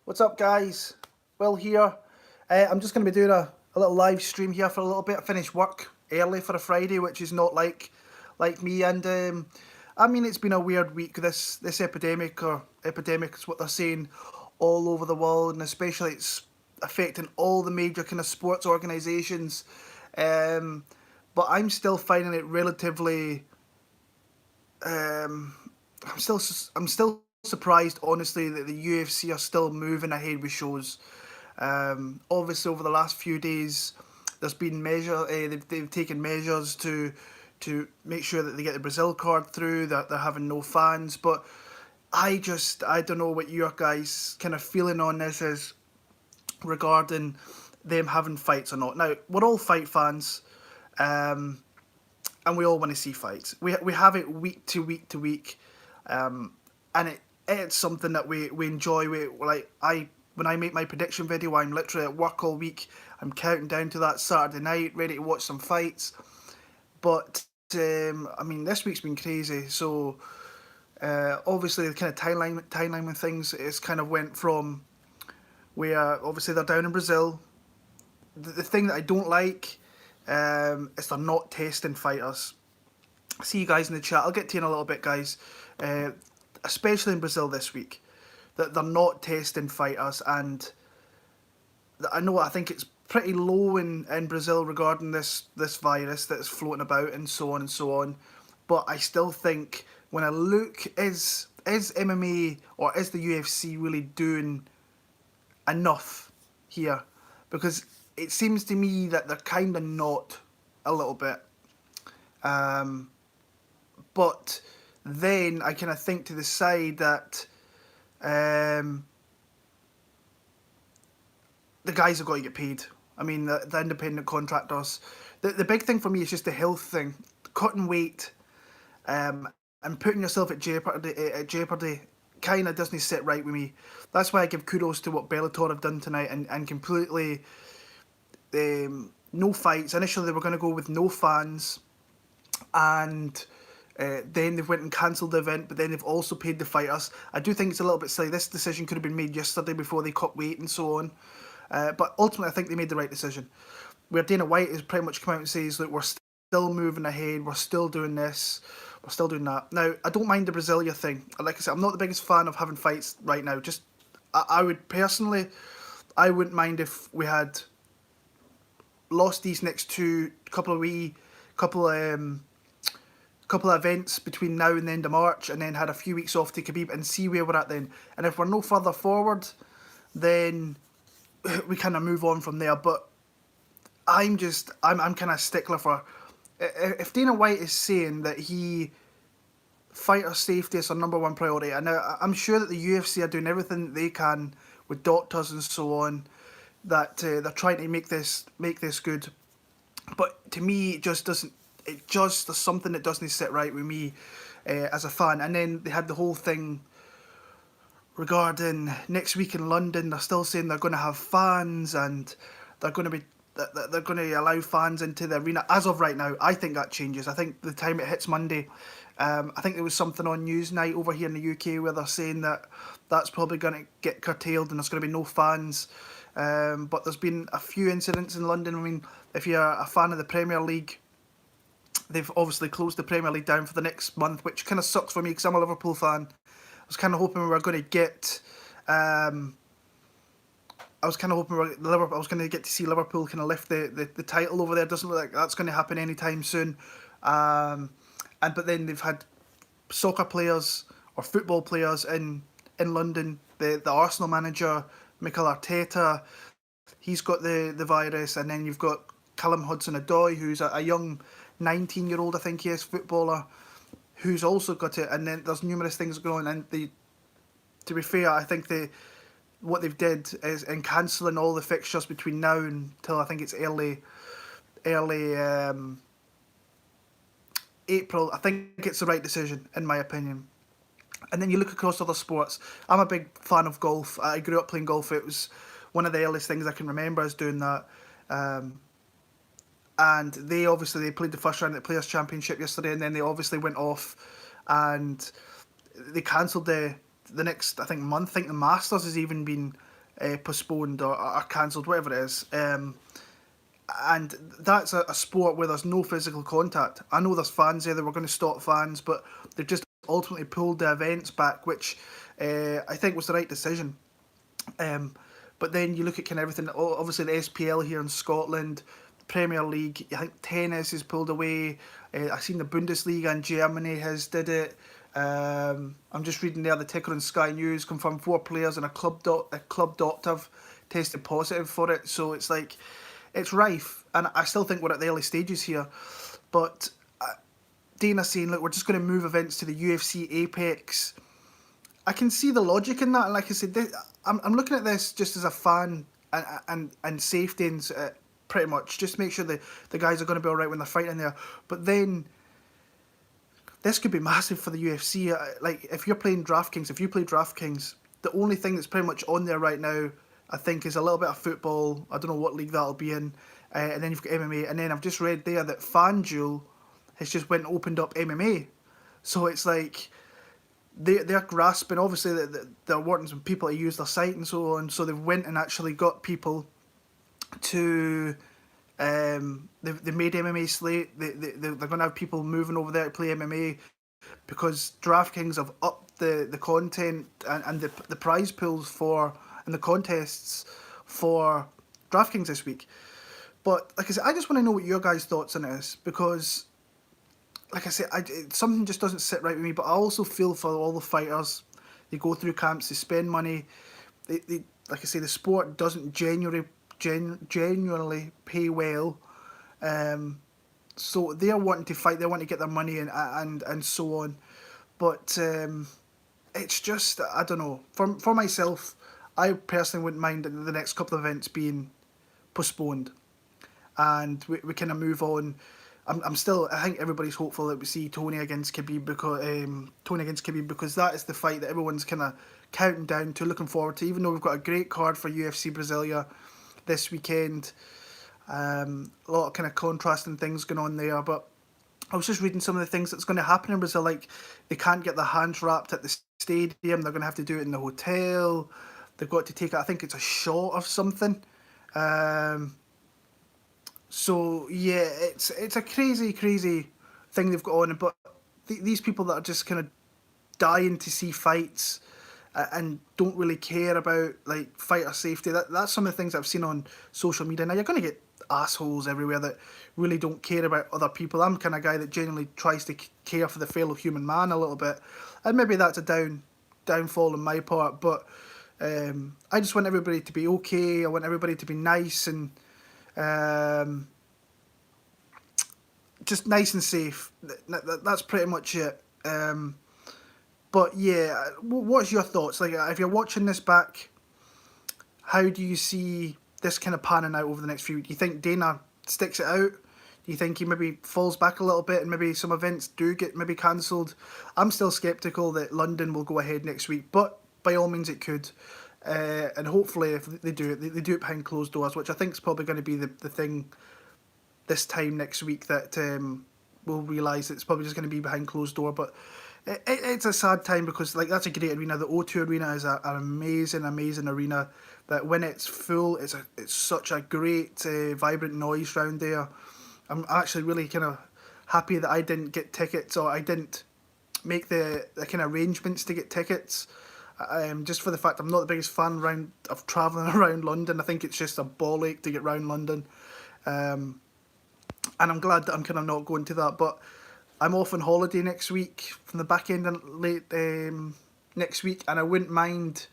What's up, guys? Will here. I'm just going to be doing a little live stream here for a little bit. I finished work early for a Friday, which is not like me. And I mean, it's been a weird week. This epidemic is what they're saying all over the world, and especially it's affecting all the major kind of sports organisations. Um, but I'm still finding it relatively. Um, I'm still surprised, honestly, that the UFC are still moving ahead with shows. Obviously, over the last few days, there's been they've taken measures to make sure that they get the Brazil card through. That they're having no fans, but I don't know what your guys' kind of feeling on this is regarding them having fights or not. Now, we're all fight fans. Um, and we all want to see fights. We have it week to week to week, and it's something that we enjoy. When I make my prediction video, I'm literally at work all week. I'm counting down to that Saturday night, ready to watch some fights. But I mean, this week's been crazy. So obviously, the kind of timeline with things is kind of went from where obviously they're down in Brazil. The thing that I don't like is they're not testing fighters. See you guys in the chat. I'll get to you in a little bit, guys. Uh, Especially in Brazil this week, that they're not testing fighters, and I think it's pretty low in Brazil regarding this virus that's floating about and so on and so on. But I still think when I look, is MMA or is the UFC really doing enough here? Because it seems to me that they're kind of not a little bit. Um, but then I kind of think to the side that um, the guys have got to get paid. I mean, the independent contractors. The big thing for me is just the health thing. Cutting weight and putting yourself at jeopardy kind of doesn't sit right with me. That's why I give kudos to what Bellator have done tonight and completely no fights. Initially, they were going to go with no fans, and then they've went and cancelled the event, but then they've also paid the fighters. I do think it's a little bit silly. This decision could have been made yesterday before they cut weight and so on. But ultimately, I think they made the right decision. Where Dana White has pretty much come out and says, look, we're still moving ahead, we're still doing this, we're still doing that. Now, I don't mind the Brasilia thing. Like I said, I'm not the biggest fan of having fights right now. Just, I would personally, I wouldn't mind if we had lost these next couple of events between now and the end of March, and then had a few weeks off to Khabib and see where we're at then. And if we're no further forward, then we kind of move on from there. But I'm kind of stickler for, if Dana White is saying that fighter safety is our number one priority, and I'm sure that the UFC are doing everything that they can with doctors and so on, that they're trying to make this good. But to me, it just doesn't. It just there's something that doesn't sit right with me as a fan. And then they had the whole thing regarding next week in London. They're still saying they're going to have fans and they're going to be they're going to allow fans into the arena. As of right now, I think that changes. I think the time it hits Monday, I think there was something on Newsnight over here in the UK where they're saying that that's probably going to get curtailed and there's going to be no fans. But there's been a few incidents in London. I mean, if you're a fan of the Premier League, they've obviously closed the Premier League down for the next month, which kind of sucks for me because I'm a Liverpool fan. I was kind of hoping we were going to get. I was kind of hoping I was going to get to see Liverpool kind of lift the title over there. Doesn't look like that's going to happen anytime soon. But then they've had soccer players or football players in London. The Arsenal manager, Mikel Arteta, he's got the virus, and then you've got Callum Hudson-Odoi, who's a young 19-year-old, I think he is, footballer, who's also got it. And then there's numerous things going on. And to be fair, I think what they've did is in cancelling all the fixtures between now until I think it's early April. I think it's the right decision in my opinion. And then you look across other sports. I'm a big fan of golf. I grew up playing golf. It was one of the earliest things I can remember is doing that. And they played the first round at the Players' Championship yesterday, and then they obviously went off and they cancelled the next, I think, month. I think the Masters has even been postponed or cancelled, whatever it is. And that's a sport where there's no physical contact. I know there's fans there that were going to stop fans, but they've just ultimately pulled the events back, which I think was the right decision. But then you look at kind of everything. Obviously, the SPL here in Scotland, Premier League. I think tennis is pulled away. I've seen the Bundesliga in Germany has did it. I'm just reading there the ticker on Sky News confirmed 4 players and a club doctor have tested positive for it. So it's like it's rife, and I still think we're at the early stages here. But Dana's saying, look, we're just going to move events to the UFC Apex. I can see the logic in that, and like I said, I'm looking at this just as a fan and safety and pretty much just make sure the guys are going to be all right when they're fighting there. But then this could be massive for the UFC. Like if you're playing DraftKings, if you play DraftKings, the only thing that's pretty much on there right now, I think, is a little bit of football. I don't know what league that'll be in, and then you've got MMA, and then I've just read there that FanDuel has just went and opened up MMA. So it's like they're grasping, obviously, that they're wanting some people to use their site and so on. So they've went and actually got people to they made MMA slate. They're going to have people moving over there to play MMA because DraftKings have upped the content and the prize pools for and the contests for DraftKings this week. But like I said, I just want to know what your guys' thoughts on it is, because like I said, something just doesn't sit right with me. But I also feel for all the fighters. They go through camps, they spend money. They like I say, the sport doesn't genuinely pay well. So they're wanting to fight. They want to get their money and so on. But it's just, I don't know. For myself, I personally wouldn't mind the next couple of events being postponed, and we kind of move on. I think everybody's hopeful that we see Tony against Khabib because that is the fight that everyone's kind of counting down to, looking forward to. Even though we've got a great card for UFC Brasilia this weekend, a lot of kind of contrasting things going on there. But I was just reading some of the things that's going to happen in Brazil. Like they can't get their hands wrapped at the stadium. They're going to have to do it in the hotel. They've got to take, I think it's a shot of something. So yeah, it's a crazy thing they've got on. But these people that are just kind of dying to see fights and don't really care about like fighter safety. That's some of the things I've seen on social media. Now you're going to get assholes everywhere that really don't care about other people. I'm the kind of guy that genuinely tries to care for the fellow human man a little bit, and maybe that's a downfall on my part. But I just want everybody to be okay. I want everybody to be nice and just nice and safe. That's pretty much it. But yeah, what's your thoughts? Like, if you're watching this back, how do you see this kind of panning out over the next few weeks? Do you think Dana sticks it out? Do you think he maybe falls back a little bit and maybe some events do get maybe cancelled? I'm still sceptical that London will go ahead next week, but by all means it could. And hopefully if they do it, they do it behind closed doors, which I think is probably going to be the thing this time next week, that we'll realise it's probably just going to be behind closed door. But it's a sad time because like that's a great arena. The O2 Arena is an amazing arena that when it's full, it's such a great vibrant noise round there. I'm actually really kind of happy that I didn't get tickets, or I didn't make the kind of arrangements to get tickets. Just for the fact I'm not the biggest fan of travelling around London. I think it's just a ball ache to get round London. And I'm glad that I'm kind of not going to that. But I'm off on holiday next week, from the back end and late next week, and I wouldn't mind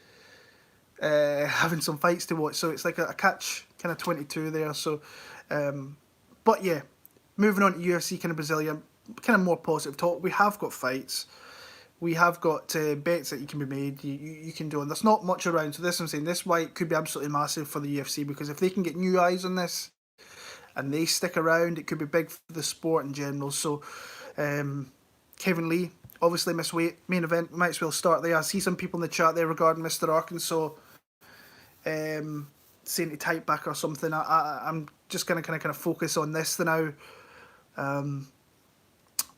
having some fights to watch. So it's like a catch kind of 22 there. So, but yeah, moving on to UFC kind of Brasilia, kind of more positive talk. We have got fights. We have got bets that you can be made. You can do, and there's not much around. So this I'm saying, this fight could be absolutely massive for the UFC, because if they can get new eyes on this and they stick around, it could be big for the sport in general. So Kevin Lee, obviously missed weight, main event, might as well start there. I see some people in the chat there regarding Mr. Arkansas saying to type back or something. I'm just going to kind of focus on this now.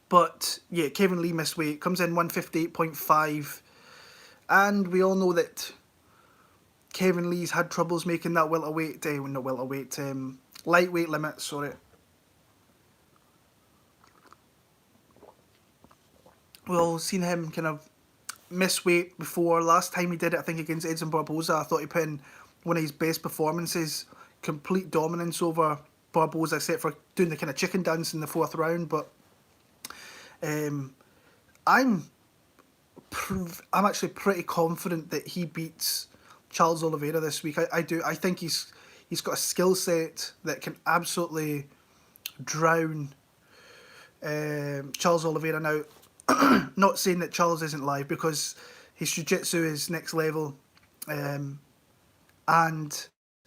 But yeah, Kevin Lee missed weight, comes in 158.5, and we all know that Kevin Lee's had troubles making that lightweight limit. Sorry. We've all seen him kind of miss weight before. Last time he did it, I think against Edson Barboza, I thought he put in one of his best performances. Complete dominance over Barboza, except for doing the kind of chicken dance in the fourth round. But um, I'm I'm actually pretty confident that he beats Charles Oliveira this week. I do. I think he's got a skill set that can absolutely drown Charles Oliveira. Now, not saying that Charles isn't live, because his jiu-jitsu is next level, and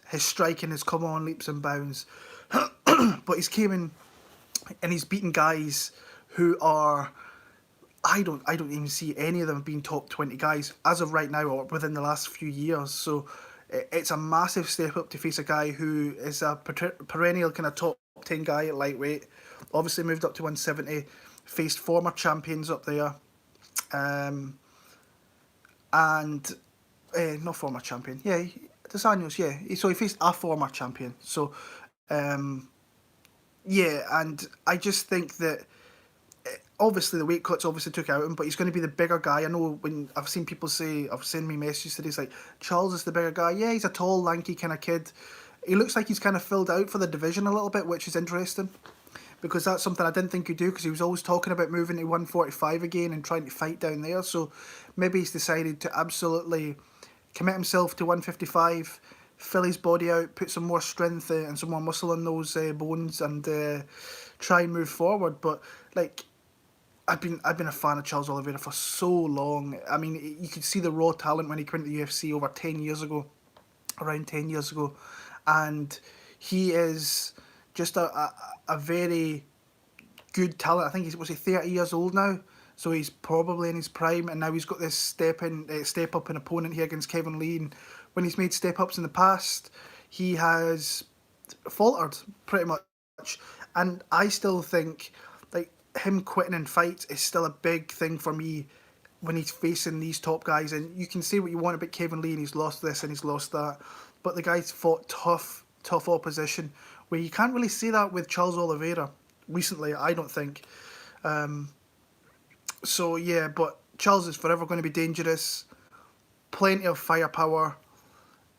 his striking has come on leaps and bounds. But he's came in and he's beaten guys who are, I don't even see any of them being top 20 guys as of right now or within the last few years. So it's a massive step up to face a guy who is a perennial kind of top 10 guy at lightweight. Obviously moved up to 170, faced former champions up there, and not former champion, yeah, Dos Anjos, yeah. So he faced a former champion. So yeah, and I just think that obviously the weight cuts obviously took out him, but he's going to be the bigger guy. I know when I've seen people say, I've sent me messages today, it's like, Charles is the bigger guy. Yeah, he's a tall, lanky kind of kid. He looks like he's kind of filled out for the division a little bit, which is interesting, because that's something I didn't think he'd do, because he was always talking about moving to 145 again and trying to fight down there. So maybe he's decided to absolutely commit himself to 155, fill his body out, put some more strength and some more muscle in those bones, and try and move forward. But like, I've been a fan of Charles Oliveira for so long. I mean, you could see the raw talent when he came into the UFC over 10 years ago, around 10 years ago, and he is just a very good talent. I think he's 30 years old now, so he's probably in his prime, and now he's got this step up in opponent here against Kevin Lee. And when he's made step ups in the past, he has faltered pretty much, and I still think like him quitting in fights is still a big thing for me when he's facing these top guys. And you can say what you want about Kevin Lee, and he's lost this and he's lost that, but the guy's fought tough opposition, where you can't really say that with Charles Oliveira recently, I don't think. So yeah, but Charles is forever going to be dangerous, plenty of firepower.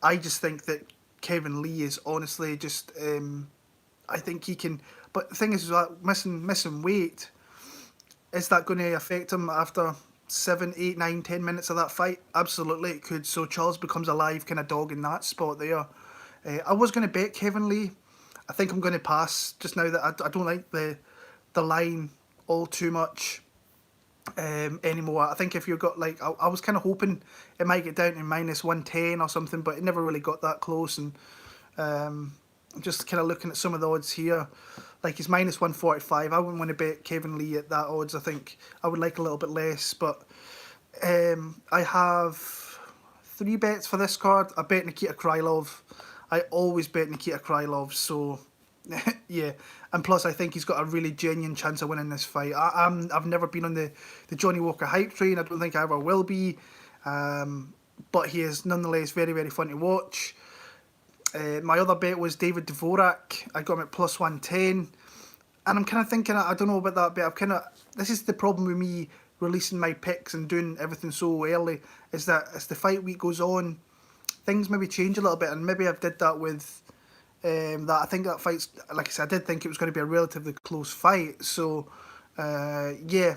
I just think that Kevin Lee is honestly just, I think he can, but the thing is that missing weight, is that going to affect him after 7, 8, 9, 10 minutes of that fight? Absolutely it could. So Charles becomes a live kind of dog in that spot there. I was going to bet Kevin Lee. I think I'm going to pass just now that I don't like the line all too much anymore. I think if you've got like, I was kind of hoping it might get down to -110 or something, but it never really got that close. And just kind of looking at some of the odds here, like he's -145. I wouldn't want to bet Kevin Lee at that odds. I think I would like a little bit less, but I have 3 bets for this card. I bet Nikita Krylov. I always bet Nikita Krylov, so yeah. And plus, I think he's got a really genuine chance of winning this fight. I've never been on the Johnny Walker hype train. I don't think I ever will be. But he is nonetheless very, very fun to watch. My other bet was David Dvorak. I got him at +110. And I'm kind of thinking, I don't know about that bet. This is the problem with me releasing my picks and doing everything so early, is that as the fight week goes on, things maybe change a little bit. And maybe I've did that with that. I think that fight's, like I said, I did think it was going to be a relatively close fight. So, yeah,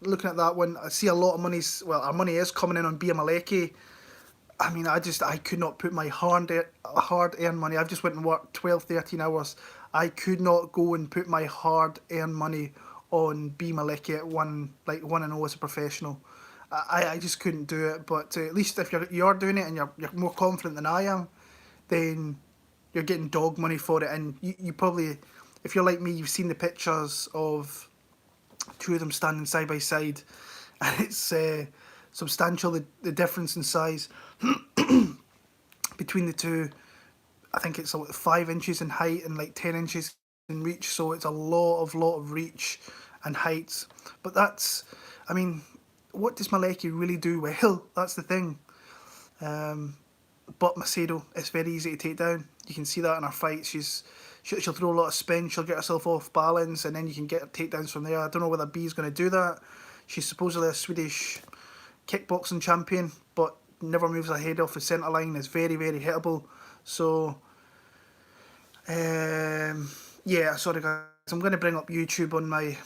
looking at that one, I see a lot of our money is coming in on Bia Maleki. I mean, I could not put my hard-earned money. I've just went and worked 12, 13 hours. I could not go and put my hard-earned money on B Maleki at 1-0 as a professional. I just couldn't do it. But at least if you're doing it and you're more confident than I am, then you're getting dog money for it. And you probably, if you're like me, you've seen the pictures of 2 of them standing side by side, and it's substantial, the difference in size between the two. I think it's 5 inches in height and like 10 inches in reach, so it's a lot of reach and height. But that's, I mean, what does Maleki really do well? That's the thing. But Macedo, it's very easy to take down. You can see that in her fight. She'll throw a lot of spin. She'll get herself off balance, and then you can get her takedowns from there. I don't know whether B's going to do that. She's supposedly a Swedish kickboxing champion, but never moves her head off the centre line. Is very, very hittable. So, yeah, sorry guys. I'm going to bring up YouTube on my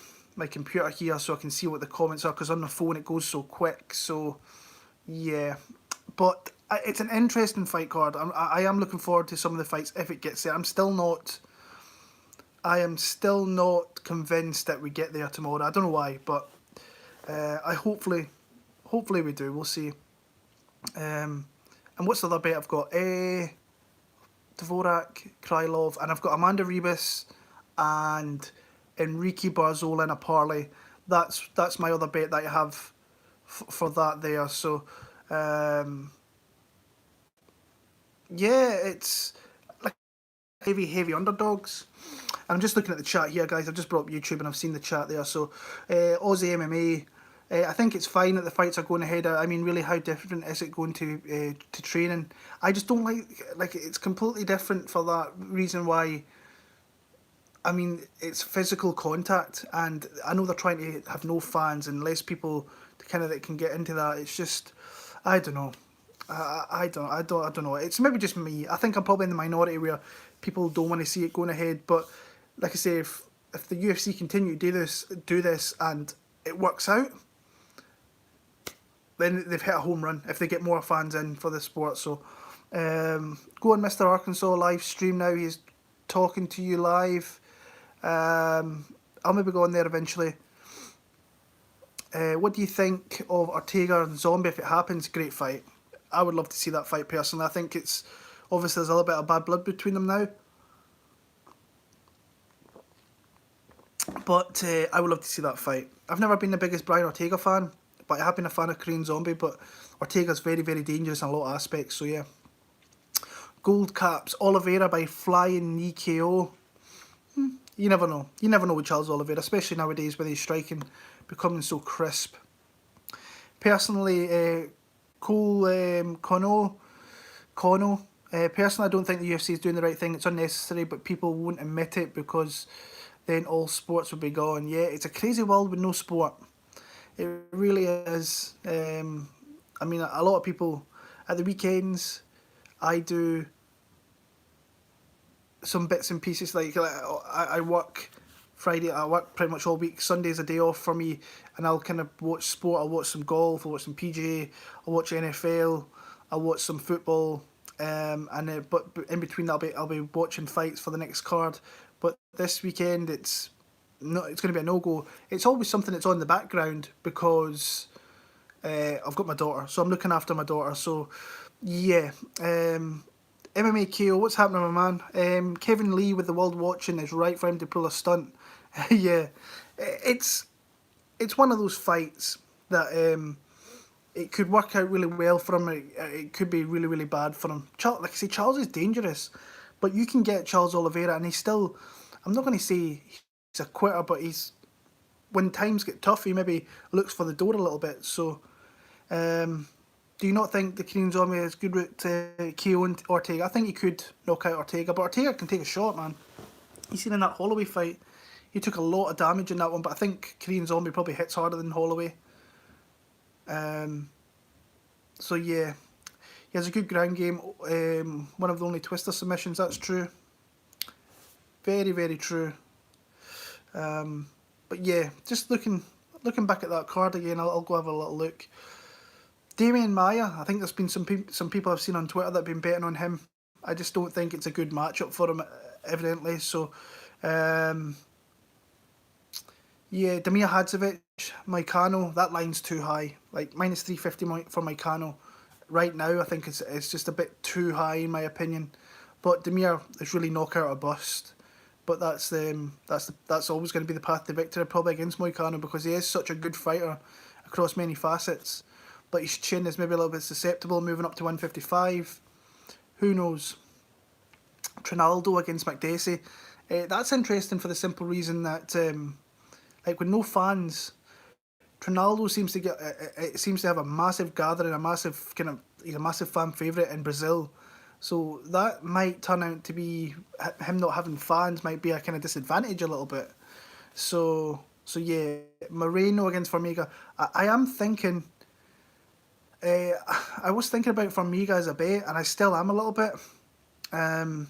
computer here so I can see what the comments are, because on the phone it goes so quick. So, yeah. But it's an interesting fight card. I am looking forward to some of the fights if it gets there. I am still not convinced that we get there tomorrow. I don't know why, but hopefully we do. We'll see. And what's the other bet I've got? Dvorak, Krylov, and I've got Amanda Ribas and Enrique Barzola in a parlay. That's my other bet that I have for that there. So, yeah, it's like heavy underdogs. And I'm just looking at the chat here, guys. I've just brought up YouTube and I've seen the chat there. So, Aussie MMA. I think it's fine that the fights are going ahead. I mean, really, how different is it going to training? I just don't like it's completely different for that reason why. I mean, it's physical contact, and I know they're trying to have no fans and less people that can get into that. It's just, I don't know. I don't know. It's maybe just me. I think I'm probably in the minority where people don't want to see it going ahead. But like I say, if the UFC continue to do this, and it works out, then they've hit a home run if they get more fans in for the sport. So, go on, Mr. Arkansas live stream now. He's talking to you live. I'll maybe go on there eventually. What do you think of Ortega and Zombie if it happens? Great fight. I would love to see that fight personally. I think it's obviously there's a little bit of bad blood between them now, but I would love to see that fight. I've never been the biggest Brian Ortega fan, but I have been a fan of Korean Zombie. But Ortega's very, very dangerous in a lot of aspects. So yeah. Gold caps. Oliveira by flying knee KO. You never know. You never know with Charles Oliveira, especially nowadays with his striking becoming so crisp. Personally, Cole Conno. Personally, I don't think the UFC is doing the right thing. It's unnecessary, but people won't admit it because then all sports will be gone. Yeah, it's a crazy world with no sport. It really is. I mean, a lot of people at the weekends, I do some bits and pieces. Like I work Friday, I work pretty much all week. Sunday's a day off for me, and I'll kind of watch sport. I'll watch some golf, I'll watch some PGA, I'll watch NFL, I'll watch some football, but in between that I'll be watching fights for the next card. But this weekend it's going to be a no-go. It's always something that's on in the background because I've got my daughter, so I'm looking after my daughter. So yeah, MMA KO, what's happening, my man? Kevin Lee with the world watching is right for him to pull a stunt. Yeah, it's one of those fights that it could work out really well for him. It could be really, really bad for him. Like I say, Charles is dangerous, but you can get Charles Oliveira, and he's still. I'm not going to say he's a quitter, but when times get tough, he maybe looks for the door a little bit. So, do you not think the Korean Zombie is good route to KO Ortega? I think he could knock out Ortega, but Ortega can take a shot, man. You seen in that Holloway fight, he took a lot of damage in that one, but I think Korean Zombie probably hits harder than Holloway. So yeah, he has a good ground game. One of the only twister submissions, that's true. Very, very true. But yeah, just looking back at that card again, I'll go have a little look. Damian Maia, I think there's been some people I've seen on Twitter that have been betting on him. I just don't think it's a good matchup for him, evidently. So, yeah, Damir Hadzovic, Moicano, that line's too high. Like minus 350 for Moicano right now. I think it's just a bit too high in my opinion. But Damir is really knockout or bust. But that's always going to be the path to victory, probably against Moicano, because he is such a good fighter across many facets. But his chin is maybe a little bit susceptible, moving up to 155. Who knows? Trinaldo against McDessie. That's interesting for the simple reason that, like with no fans, Trinaldo seems to have a massive gathering, a massive kind of he's a massive fan favourite in Brazil. So that might turn out to be him not having fans might be a kind of disadvantage a little bit. So yeah, Moreno against Formiga. I am thinking. Uh, I was thinking about Formiga as a bet, and I still am a little bit. Um,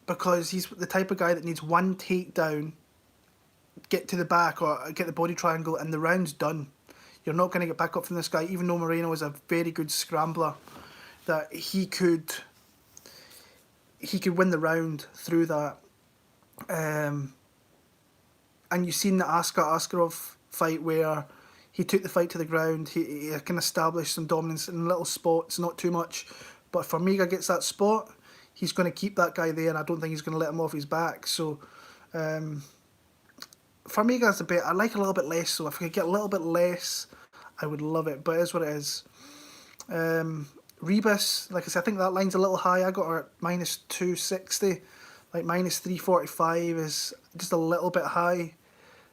because he's the type of guy that needs one takedown, get to the back or get the body triangle, and the round's done. You're not going to get back up from this guy, even though Moreno is a very good scrambler. That he could win the round through that. Um, and you've seen the Askarov fight where he took the fight to the ground. He can establish some dominance in little spots, not too much. But if Formiga gets that spot, he's going to keep that guy there, and I don't think he's going to let him off his back. So um, Formiga's a bit, I like a little bit less. So if I could get a little bit less, I would love it. But it is what it is. Rebus, like I said, I think that line's a little high. I got her at minus 260. Like minus 345 is just a little bit high,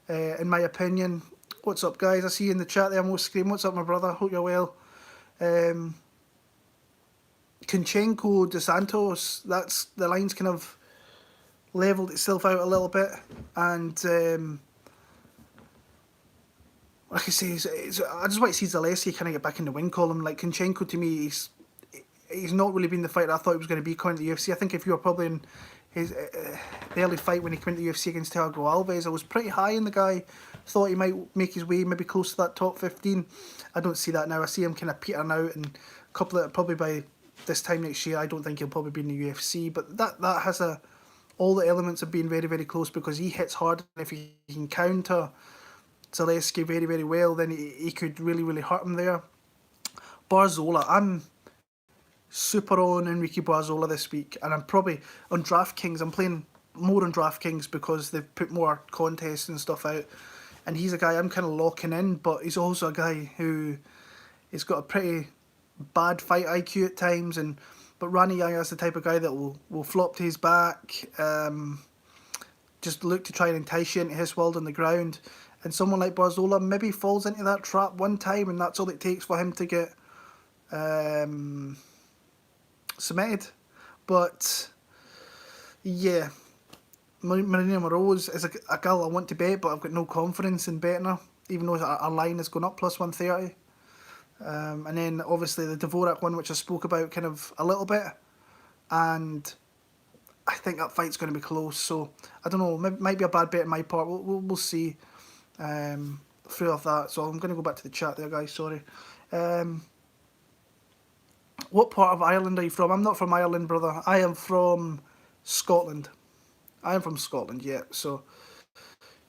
in my opinion. What's up, guys? I see you in the chat there, Mo Scream. What's up, my brother? Hope you're well. Kunchenko, Dos Santos, that's the line's kind of levelled itself out a little bit. And like I say, I just want to see Zaleski kind of get back in the win column. Like Kunchenko, to me, he's not really been the fighter I thought he was going to be coming to the UFC. I think if you were probably in his the early fight when he came to the UFC against Thiago Alves, I was pretty high in the guy. Thought he might make his way maybe close to that top 15. I don't see that now. I see him kind of petering out, and a couple of probably by this time next year, I don't think he'll probably be in the UFC. But that has all the elements of being very, very close, because he hits hard, and if he can counter Zaleski very, very well, then he could really, really hurt him there. Barzola, I'm super on Enrique Barzola this week, and I'm probably on DraftKings. I'm playing more on DraftKings because they've put more contests and stuff out, and he's a guy I'm kind of locking in, but he's also a guy who has got a pretty bad fight IQ at times, but Rani Yaga's the type of guy that will flop to his back, just look to try and entice you into his world on the ground, and someone like Barzola maybe falls into that trap one time, and that's all it takes for him to get submitted. But yeah, Marina Moroz is a girl I want to bet, but I've got no confidence in betting her, even though our line has gone up plus 130. And then obviously the Dvorak one, which I spoke about kind of a little bit, and I think that fight's going to be close. So I don't know, might be a bad bet on my part. We'll see through of that. So I'm going to go back to the chat there, guys. Sorry. What part of Ireland are you from? I'm not from Ireland, brother. I am from Scotland. I am from Scotland, yeah. So,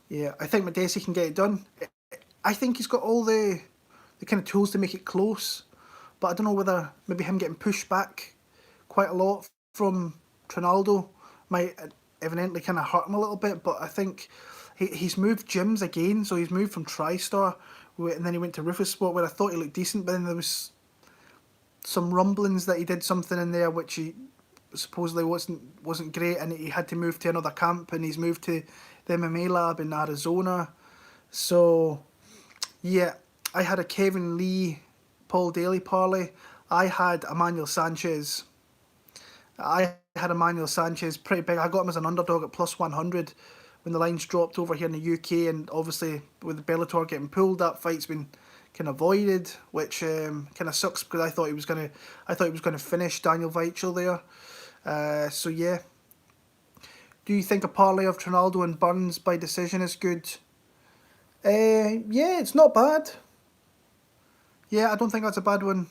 yeah, I think Madesi can get it done. I think he's got all the kind of tools to make it close, but I don't know whether maybe him getting pushed back quite a lot from Trinaldo might evidently kind of hurt him a little bit. But I think he's moved gyms again, so he's moved from TriStar, and then he went to Rufus Sport, where I thought he looked decent, but then there was some rumblings that he did something in there which he supposedly wasn't great, and he had to move to another camp, and he's moved to the MMA lab in Arizona. So yeah, I had a Kevin Lee, Paul Daly parlay. I had Emmanuel Sanchez pretty big. I got him as an underdog at plus 100 when the lines dropped over here in the UK, and obviously with Bellator getting pulled, that fight's been kind of voided, which kind of sucks, because I thought he was gonna finish Daniel Weichel there. So yeah, do you think a parlay of Trinaldo and Burns by decision is good? Yeah, it's not bad. Yeah, I don't think that's a bad one.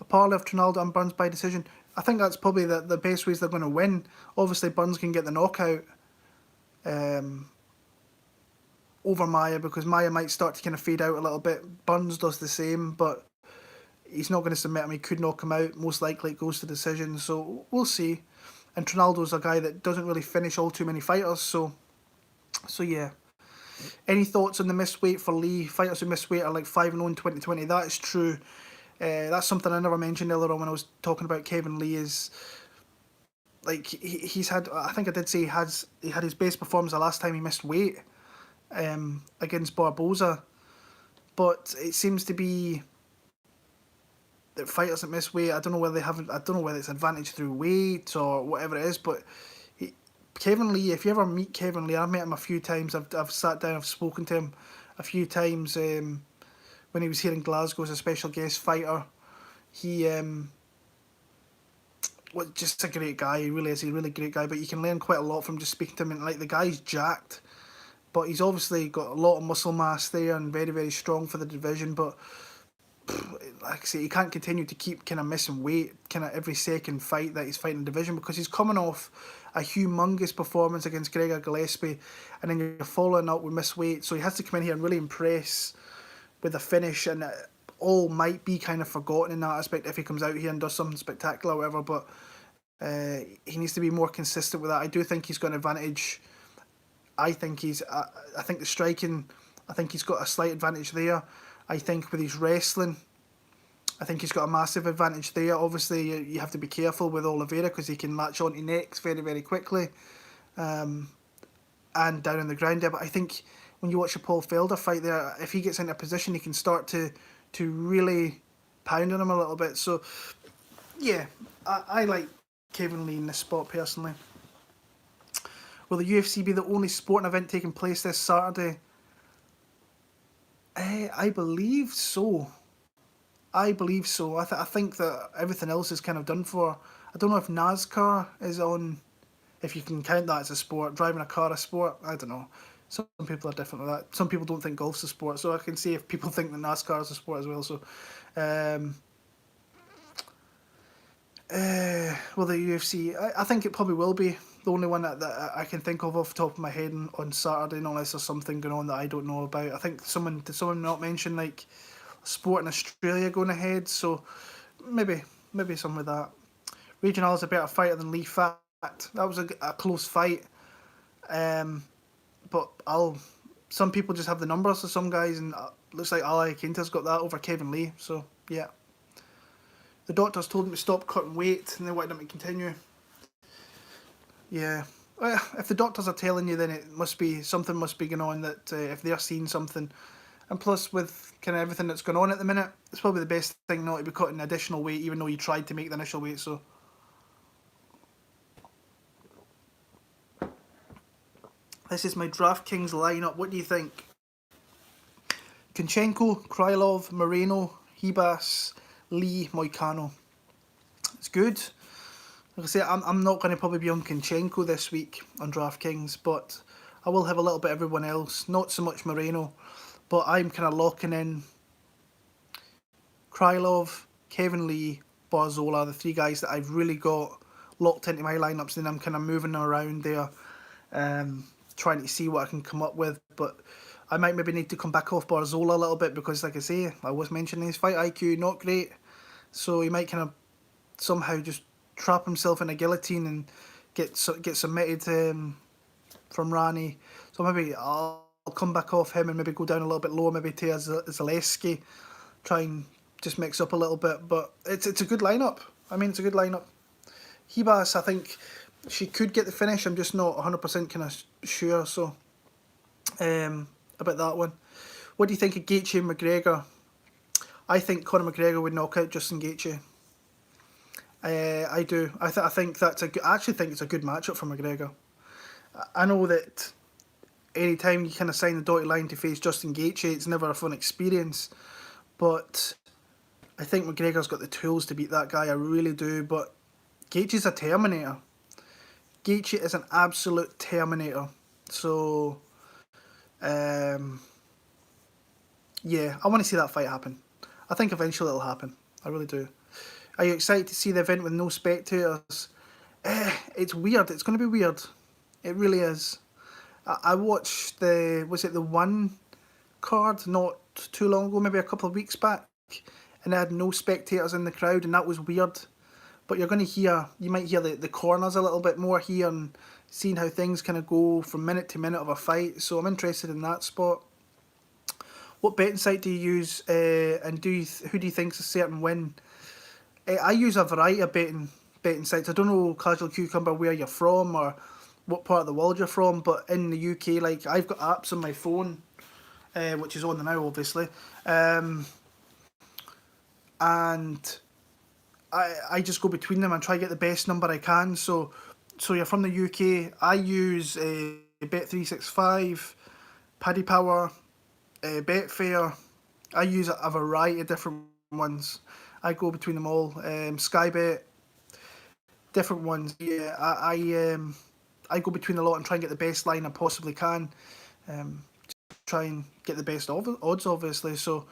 A parlay of Trinaldo and Burns by decision. I think that's probably the best ways they're going to win. Obviously, Burns can get the knockout over Maia, because Maia might start to kind of fade out a little bit. Burns does the same, but he's not going to submit him. He could knock him out. Most likely it goes to decision, so we'll see. And Trinaldo's a guy that doesn't really finish all too many fighters, so yeah. Any thoughts on the missed weight for Lee? Fighters who missed weight are like 5-0 in 2020. That is true. That's something I never mentioned earlier on when I was talking about Kevin Lee. Is like he's had. I think I did say he had his best performance the last time he missed weight against Barboza, but it seems to be that fighters that miss weight, I don't know whether they haven't. I don't know whether it's advantage through weight or whatever it is, but Kevin Lee. If you ever meet Kevin Lee, I've met him a few times. I've sat down, I've spoken to him a few times when he was here in Glasgow as a special guest fighter. He was just a great guy. He really is. He's a really great guy. But you can learn quite a lot from just speaking to him. And like, the guy's jacked, but he's obviously got a lot of muscle mass there and very, very strong for the division. But like I say, he can't continue to keep kind of missing weight kind of every second fight that he's fighting the division, because he's coming off a humongous performance against Gregor Gillespie, and then you're following up with miss weight. So he has to come in here and really impress with a finish, and all might be kind of forgotten in that aspect if he comes out here and does something spectacular or whatever. But he needs to be more consistent with that. I do think he's got an advantage. I think I think the striking, I think he's got a slight advantage there. I think with his wrestling, I think he's got a massive advantage there. Obviously, you have to be careful with Oliveira because he can latch onto necks very, very quickly, and down on the ground there. But I think when you watch a Paul Felder fight there, if he gets into a position, he can start to really pound on him a little bit. So, yeah, I like Kevin Lee in this spot personally. Will the UFC be the only sporting event taking place this Saturday? I believe so. I believe so. I think that everything else is kind of done for. I don't know if NASCAR is on, if you can count that as a sport. Driving a car a sport? I don't know. Some people are different with that. Some people don't think golf's a sport, so I can see if people think that NASCAR is a sport as well. So, well, the UFC, I think it probably will be the only one that I can think of off the top of my head on Saturday, unless there's something going on that I don't know about. I think did someone not mention like sport in Australia going ahead? So maybe something with that. Regional is a better fighter than Lee Fat. That was a close fight. But some people just have the numbers of some guys, and looks like Ali Quinta's got that over Kevin Lee. So yeah. The doctors told him to stop cutting weight, and they wanted him to continue. Yeah. Well, if the doctors are telling you, then it must be something must be going on. That if they're seeing something, and plus with kind of everything that's going on at the minute, it's probably the best thing not to be cutting additional weight, even though you tried to make the initial weight. So. This is my DraftKings lineup. What do you think? Kunchenko, Krylov, Moreno, Hibas, Lee, Moicano. It's good. Like I say, I'm not going to probably be on Kunchenko this week on DraftKings, but I will have a little bit of everyone else. Not so much Moreno, but I'm kind of locking in Krylov, Kevin Lee, Barzola, the three guys that I've really got locked into my lineups, and I'm kind of moving them around there, trying to see what I can come up with. But I might maybe need to come back off Barzola a little bit because, like I say, I was mentioning his fight IQ not great, so he might kind of somehow just trap himself in a guillotine and get submitted from Rani. So maybe I'll come back off him and maybe go down a little bit lower, maybe to Zaleski, try and just mix up a little bit. But it's a good lineup. I mean, it's a good lineup. Hibas, I think she could get the finish. I'm just not 100% kind of sure. So about that one. What do you think of Gaethje and McGregor? I think Conor McGregor would knock out Justin Gaethje. I do. I think I actually think it's a good matchup for McGregor. I know that anytime you kind of sign the dotted line to face Justin Gaethje, it's never a fun experience. But I think McGregor's got the tools to beat that guy. I really do. But Gaethje's a Terminator. Gaethje is an absolute Terminator. So, yeah, I want to see that fight happen. I think eventually it'll happen. I really do. Are you excited to see the event with no spectators? It's weird. It's going to be weird. It really is. I watched was it the one card not too long ago, maybe a couple of weeks back, and they had no spectators in the crowd, and that was weird. But you might hear the corners a little bit more here and seeing how things kind of go from minute to minute of a fight. So I'm interested in that spot. What betting site do you use, and who do you think's a certain win? I use a variety of betting sites. I don't know, Casual Cucumber, where you're from or what part of the world you're from, but in the UK, like, I've got apps on my phone, which is on the now, obviously, and I just go between them and try to get the best number I can. So you're from the UK. I use Bet365, Paddy Power, Betfair. I use a variety of different ones. I go between them all. Sky Bet, different ones. Yeah, I go between a lot and try and get the best line I possibly can. Try and get the best odds, obviously. So,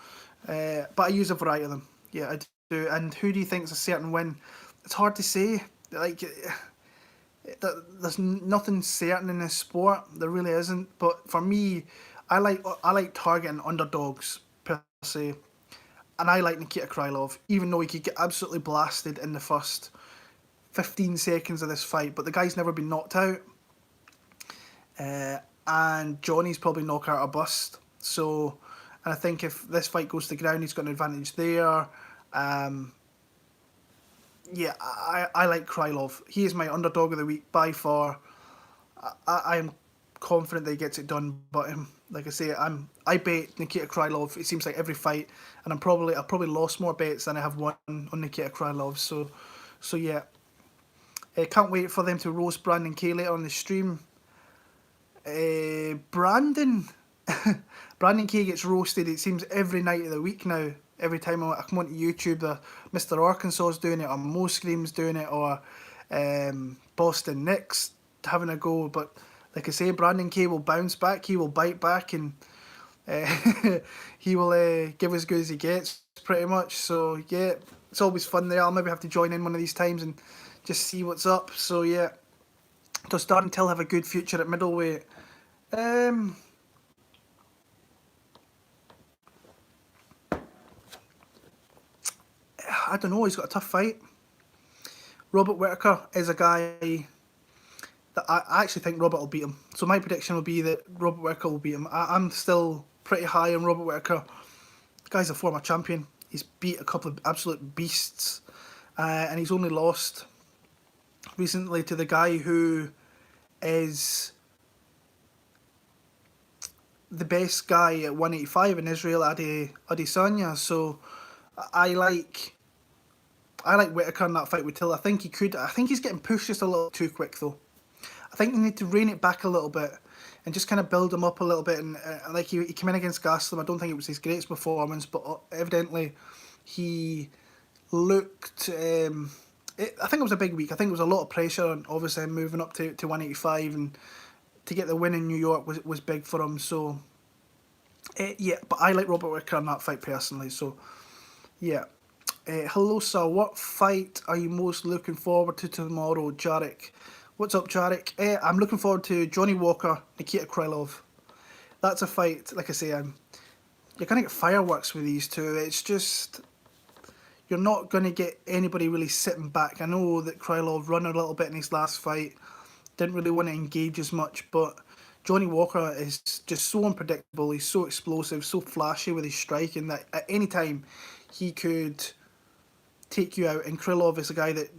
but I use a variety of them. Yeah, I do. And who do you think is a certain win? It's hard to say. Like, there's nothing certain in this sport. There really isn't. But for me, I like targeting underdogs per se, and I like Nikita Krylov, even though he could get absolutely blasted in the first 15 seconds of this fight. But the guy's never been knocked out. And Johnny's probably knockout or bust. So, and I think if this fight goes to ground, he's got an advantage there. Yeah, I like Krylov. He is my underdog of the week by far. I am confident that he gets it done, but like I say, I bet Nikita Krylov. It seems like every fight, and I've probably lost more bets than I have won on Nikita Krylov. So yeah, can't wait for them to roast Brandon K later on the stream. Brandon Brandon K gets roasted, it seems, every night of the week now. Every time I come onto YouTube, Mr. Arkansas's doing it, or Mo Scream's doing it, or Boston Nick's having a go. But like I say, Brandon K will bounce back, he will bite back, and he will give as good as he gets, pretty much. So yeah, it's always fun there. I'll maybe have to join in one of these times and just see what's up. So yeah, does Darren Till have a good future at middleweight? I don't know, he's got a tough fight. Robert Whittaker is a guy that I actually think Robert will beat him. So my prediction will be that Robert Whittaker will beat him. I'm still pretty high on Robert Whittaker. The guy's a former champion. He's beat a couple of absolute beasts. And he's only lost recently to the guy who is the best guy at 185 in Israel, Adesanya. So I like Whittaker in that fight with Till. I think he's getting pushed just a little too quick though. I think they need to rein it back a little bit and just kind of build him up a little bit. And like he came in against Gastelum. I don't think it was his greatest performance, but evidently he looked. I think it was a big week. I think it was a lot of pressure, and obviously moving up to 185 and to get the win in New York was big for him. So yeah, but I like Robert Whittaker in that fight personally. So yeah. Hello sir, what fight are you most looking forward to tomorrow, Jarek? What's up, Jarek? I'm looking forward to Johnny Walker, Nikita Krylov. That's a fight, like I say, you're going to get fireworks with these two. It's just, you're not going to get anybody really sitting back. I know that Krylov run a little bit in his last fight, didn't really want to engage as much, but Johnny Walker is just so unpredictable. He's so explosive, so flashy with his striking that at any time he could take you out, and Krylov is a guy that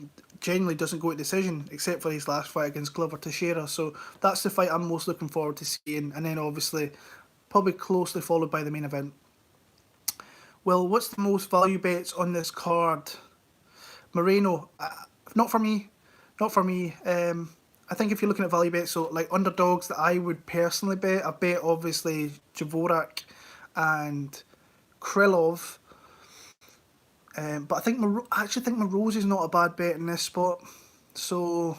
generally doesn't go to decision except for his last fight against Glover Teixeira. So that's the fight I'm most looking forward to seeing, and then obviously probably closely followed by the main event. Well, what's the most value bets on this card? Moreno, not for me. I think if you're looking at value bets, so like underdogs that I would personally bet, I bet obviously Dvorak and Krylov. But I actually think Moroz is not a bad bet in this spot. So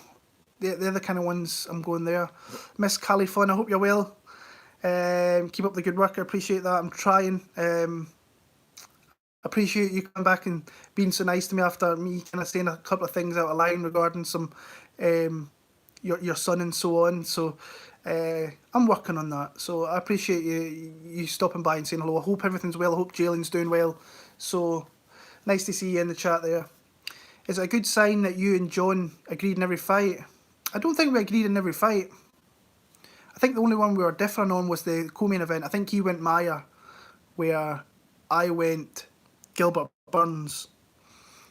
they're the kind of ones I'm going there. Miss Califon, I hope you're well. Keep up the good work. I appreciate that. I'm trying. Appreciate you coming back and being so nice to me after me kind of saying a couple of things out of line regarding some your son and so on. So I'm working on that. So I appreciate you stopping by and saying hello. I hope everything's well. I hope Jalen's doing well. So nice to see you in the chat there. Is it a good sign that you and John agreed in every fight? I don't think we agreed in every fight. I think the only one we were different on was the co-main event. I think he went Maya, where I went Gilbert Burns.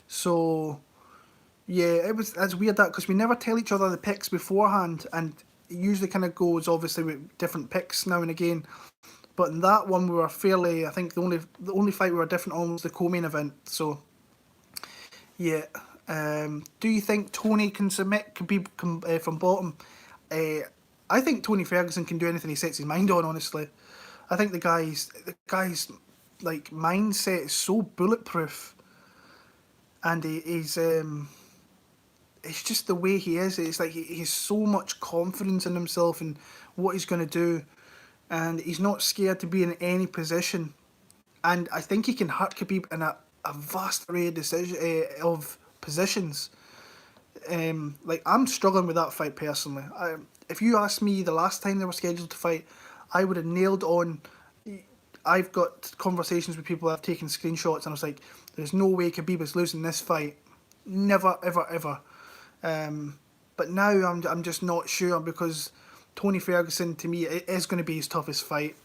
So yeah, that's weird that, because we never tell each other the picks beforehand, and it usually kind of goes obviously with different picks now and again. But in that one we were fairly, I think the only fight we were different on was the co-main event. So Yeah. Do you think Tony can submit Khabib from bottom? Uh, I think Tony Ferguson can do anything he sets his mind on. Honestly, I think the guy's like mindset is so bulletproof, and it's just the way he is. It's like he has so much confidence in himself and what he's going to do, and he's not scared to be in any position. And I think he can hurt Khabib in a vast array of positions. Like I'm struggling with that fight personally. If you asked me the last time they were scheduled to fight, I would have nailed on. I've got conversations with people. I've taken screenshots, and I was like, "There's no way Khabib is losing this fight. Never, ever, ever." But now I'm just not sure because Tony Ferguson to me it is going to be his toughest fight,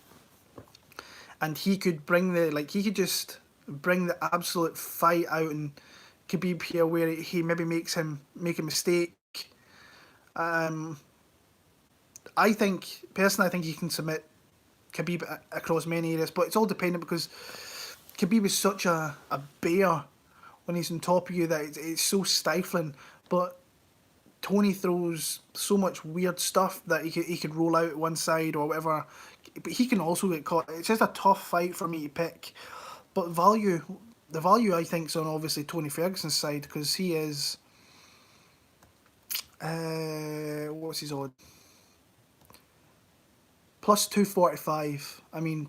and he could bring he could just bring the absolute fight out and Khabib here where he maybe make a mistake. Um, I think personally, I think he can submit Khabib across many areas, but it's all dependent because Khabib is such a bear when he's on top of you that it's so stifling. But Tony throws so much weird stuff that he could roll out one side or whatever, but he can also get caught. It's just a tough fight for me to pick. But the value I think is on obviously Tony Ferguson's side because he is. What's his odd? Plus 245. I mean,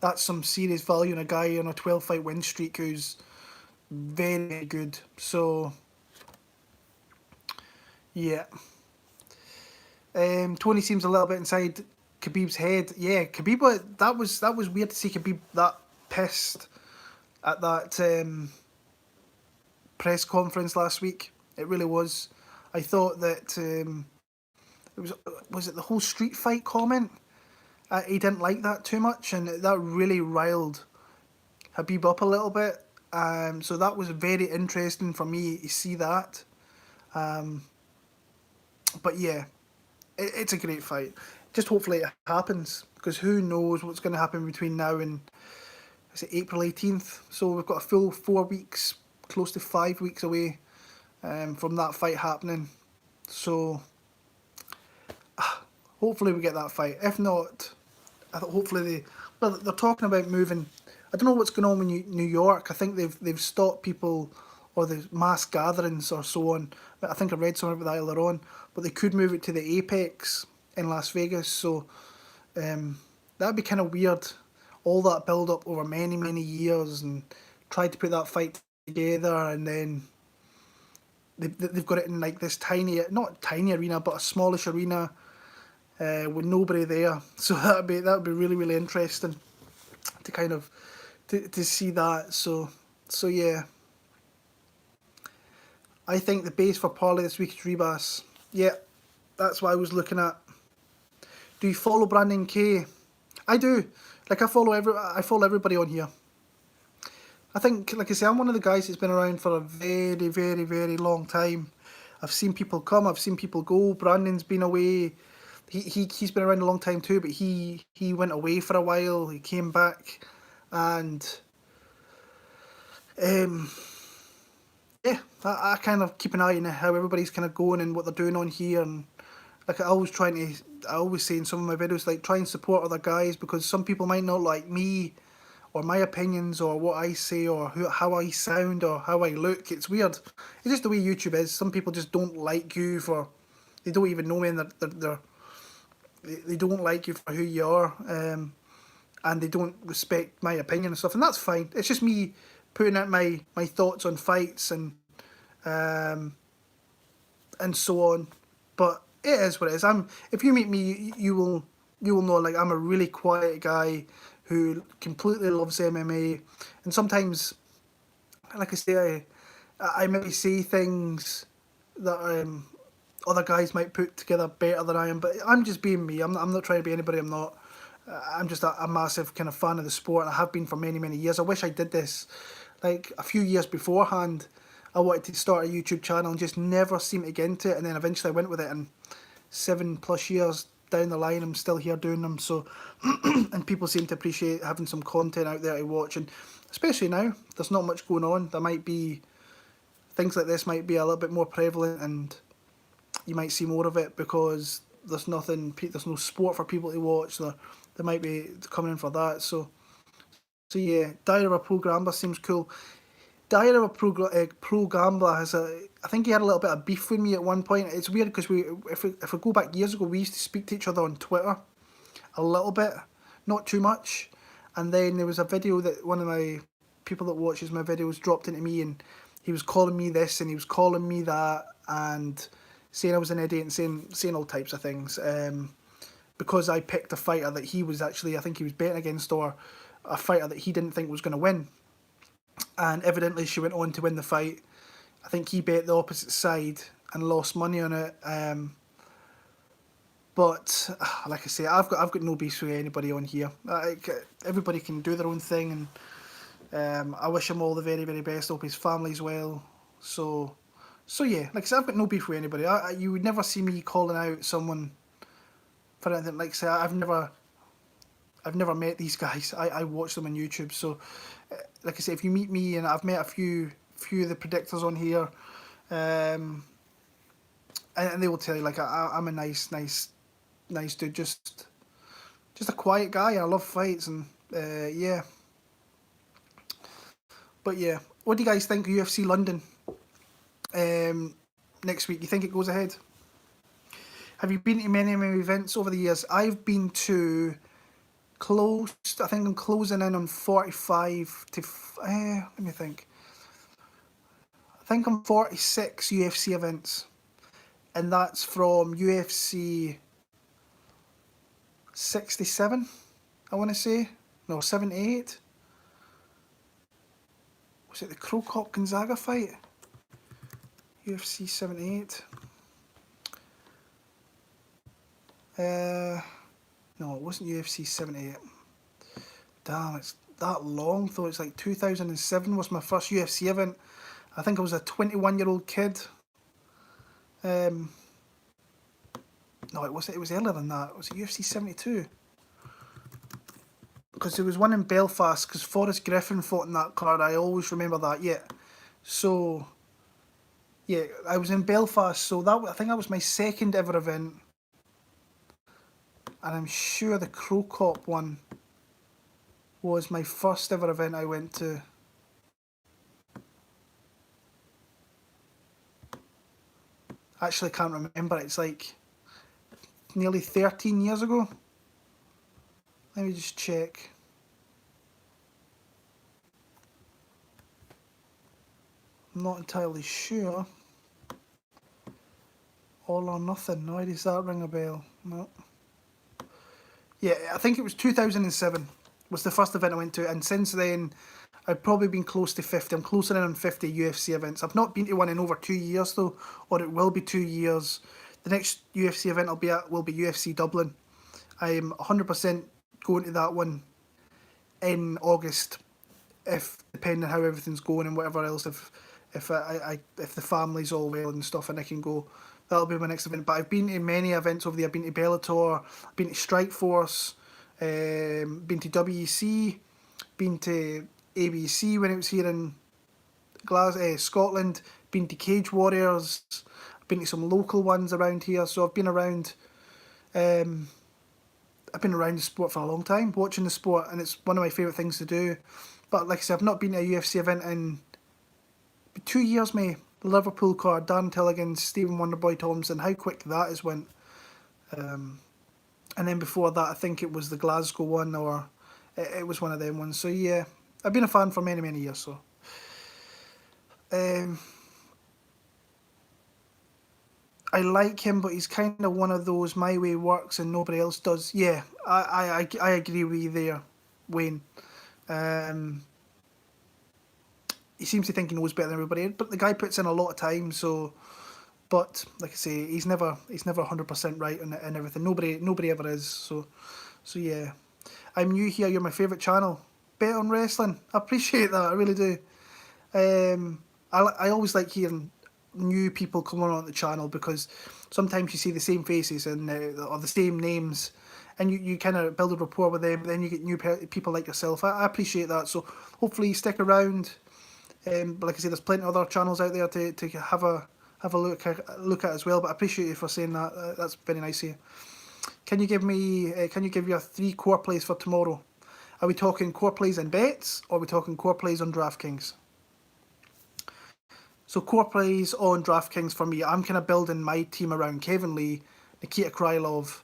that's some serious value in a guy on a 12 fight win streak who's very, very good. So, yeah. Tony seems a little bit inside Khabib's head. Yeah, Khabib. That was weird to see Khabib that pissed at that press conference last week. It really was. I thought that it was it the whole street fight comment. He didn't like that too much, and that really riled Khabib up a little bit. So that was very interesting for me to see that. Um, but yeah, it's a great fight. Just hopefully it happens because who knows what's going to happen between now and is it April 18th? So we've got a full 4 weeks, close to 5 weeks away from that fight happening. So hopefully we get that fight. If not, hopefully they're talking about moving. I don't know what's going on in New York. I think they've stopped people or the mass gatherings or so on. I think I read something about that earlier on. But they could move it to the Apex in Las Vegas. So that'd be kind of weird. All that build up over many, many years and tried to put that fight together and then they've got it in like this tiny, not tiny arena, but a smallish arena with nobody there. So that'd be really, really interesting to kind of to see that. So yeah. I think the base for parlay this week is Rebus. Yeah, that's what I was looking at. Do you follow Brandon K? I do. Like I follow everybody on here. I think, like I say, I'm one of the guys that's been around for a very, very, very long time. I've seen people come, I've seen people go. Brandon's been away. He's been around a long time too, but he went away for a while. He came back, and yeah, I kind of keep an eye on how everybody's kind of going and what they're doing on here. And like I always say in some of my videos, like try and support other guys because some people might not like me or my opinions or what I say or how I sound or how I look. It's weird. It's just the way YouTube is. Some people just don't like you for, they don't even know me and they don't like you for who you are, and they don't respect my opinion and stuff, and that's fine. It's just me putting out my thoughts on fights and so on. But it is what it is. If you meet me, you will know like I'm a really quiet guy who completely loves MMA, and sometimes, like I say, I maybe say things that other guys might put together better than I am, but I'm just being me. I'm not trying to be anybody I'm not. I'm just a massive kind of fan of the sport, and I have been for many, many years. I wish I did this like a few years beforehand. I wanted to start a YouTube channel and just never seemed to get into it, and then eventually I went with it, and 7+ years down the line, I'm still here doing them. So, and people seem to appreciate having some content out there to watch, and especially now, there's not much going on. There might be things like this might be a little bit more prevalent, and you might see more of it because there's no sport for people to watch. They might be coming in for that. So yeah, Diary of a Pro Gambler seems cool. Diary of a Pro Gambler I think he had a little bit of beef with me at one point. It's weird because if we go back years ago, we used to speak to each other on Twitter a little bit, not too much. And then there was a video that one of my people that watches my videos dropped into me, and he was calling me this and he was calling me that, and saying I was an idiot and saying all types of things. Because I picked a fighter that he was actually, I think he was betting against, or a fighter that he didn't think was going to win. And evidently she went on to win the fight. I think he bet the opposite side and lost money on it. But like I say, I've got no beef with anybody on here. Everybody can do their own thing, and I wish him all the very, very best. Hope his family's well. So yeah, like I said, I've got no beef with anybody. You would never see me calling out someone for anything. Like I say, I've never met these guys. I watch them on YouTube. So like I say, if you meet me, and I've met a few of the predictors on here, and they will tell you, like, I'm a nice dude, just a quiet guy. I love fights, and yeah. But yeah, what do you guys think of UFC London next week? You think it goes ahead? Have you been to many events over the years? I've been to close. I think I'm closing in on 45 to. Let me think. I think I'm 46 UFC events, and that's from UFC 67. I want to say, no, 78. Was it the Crow Cop Gonzaga fight? UFC 78. No, it wasn't UFC 78. Damn, it's that long though. It's like 2007 was my first UFC event. I think I was a 21-year-old kid. No, it wasn't. It was earlier than that. Was it UFC 72? Because there was one in Belfast, because Forrest Griffin fought in that card. I always remember that, yeah. So, yeah, I was in Belfast, so I think that was my second ever event. And I'm sure the Crow Cop one was my first ever event I went to. Actually, can't remember. It's like nearly 13 years ago. Let me just check. I'm not entirely sure. All or Nothing. No, does that ring a bell? No. Yeah, I think it was 2007 was the first event I went to, and since then I've probably been close to 50. I'm closing in on 50 UFC events. I've not been to one in over 2 years though, or it will be 2 years. The next UFC event I'll be at will be UFC Dublin. I'm 100% going to that one in August, if depending on how everything's going and whatever else. If the family's all well and stuff, and I can go, that'll be my next event. But I've been to many events over there. I've been to Bellator, I've been to Strikeforce, been to WEC, been to ABC when it was here in Scotland, been to Cage Warriors, I've been to some local ones around here. So I've been around the sport for a long time, watching the sport, and it's one of my favourite things to do. But like I said, I've not been to a UFC event in 2 years, mate. The Liverpool card, Dan Tilligan, Stephen Wonderboy Thompson, how quick that has went. And then before that, I think it was the Glasgow one, or it was one of them ones. So yeah, I've been a fan for many, many years. So I like him, but he's kind of one of those my way works and nobody else does. Yeah, I agree with you there, Wayne. He seems to think he knows better than everybody, but the guy puts in a lot of time. So, but like I say, he's never 100% right and everything. Nobody ever is. So yeah. I'm new here. You're my favourite channel. Bet on wrestling. I appreciate that. I really do. I always like hearing new people coming on the channel, because sometimes you see the same faces and or the same names, and you kind of build a rapport with them. Then you get new people like yourself. I appreciate that. So hopefully you stick around. But like I say, there's plenty of other channels out there to have a look at as well. But I appreciate you for saying that. That's very nice of you. Can you give your 3 core plays for tomorrow? Are we talking core plays and bets, or are we talking core plays on DraftKings? So core plays on DraftKings for me, I'm kind of building my team around Kevin Lee, Nikita Krylov,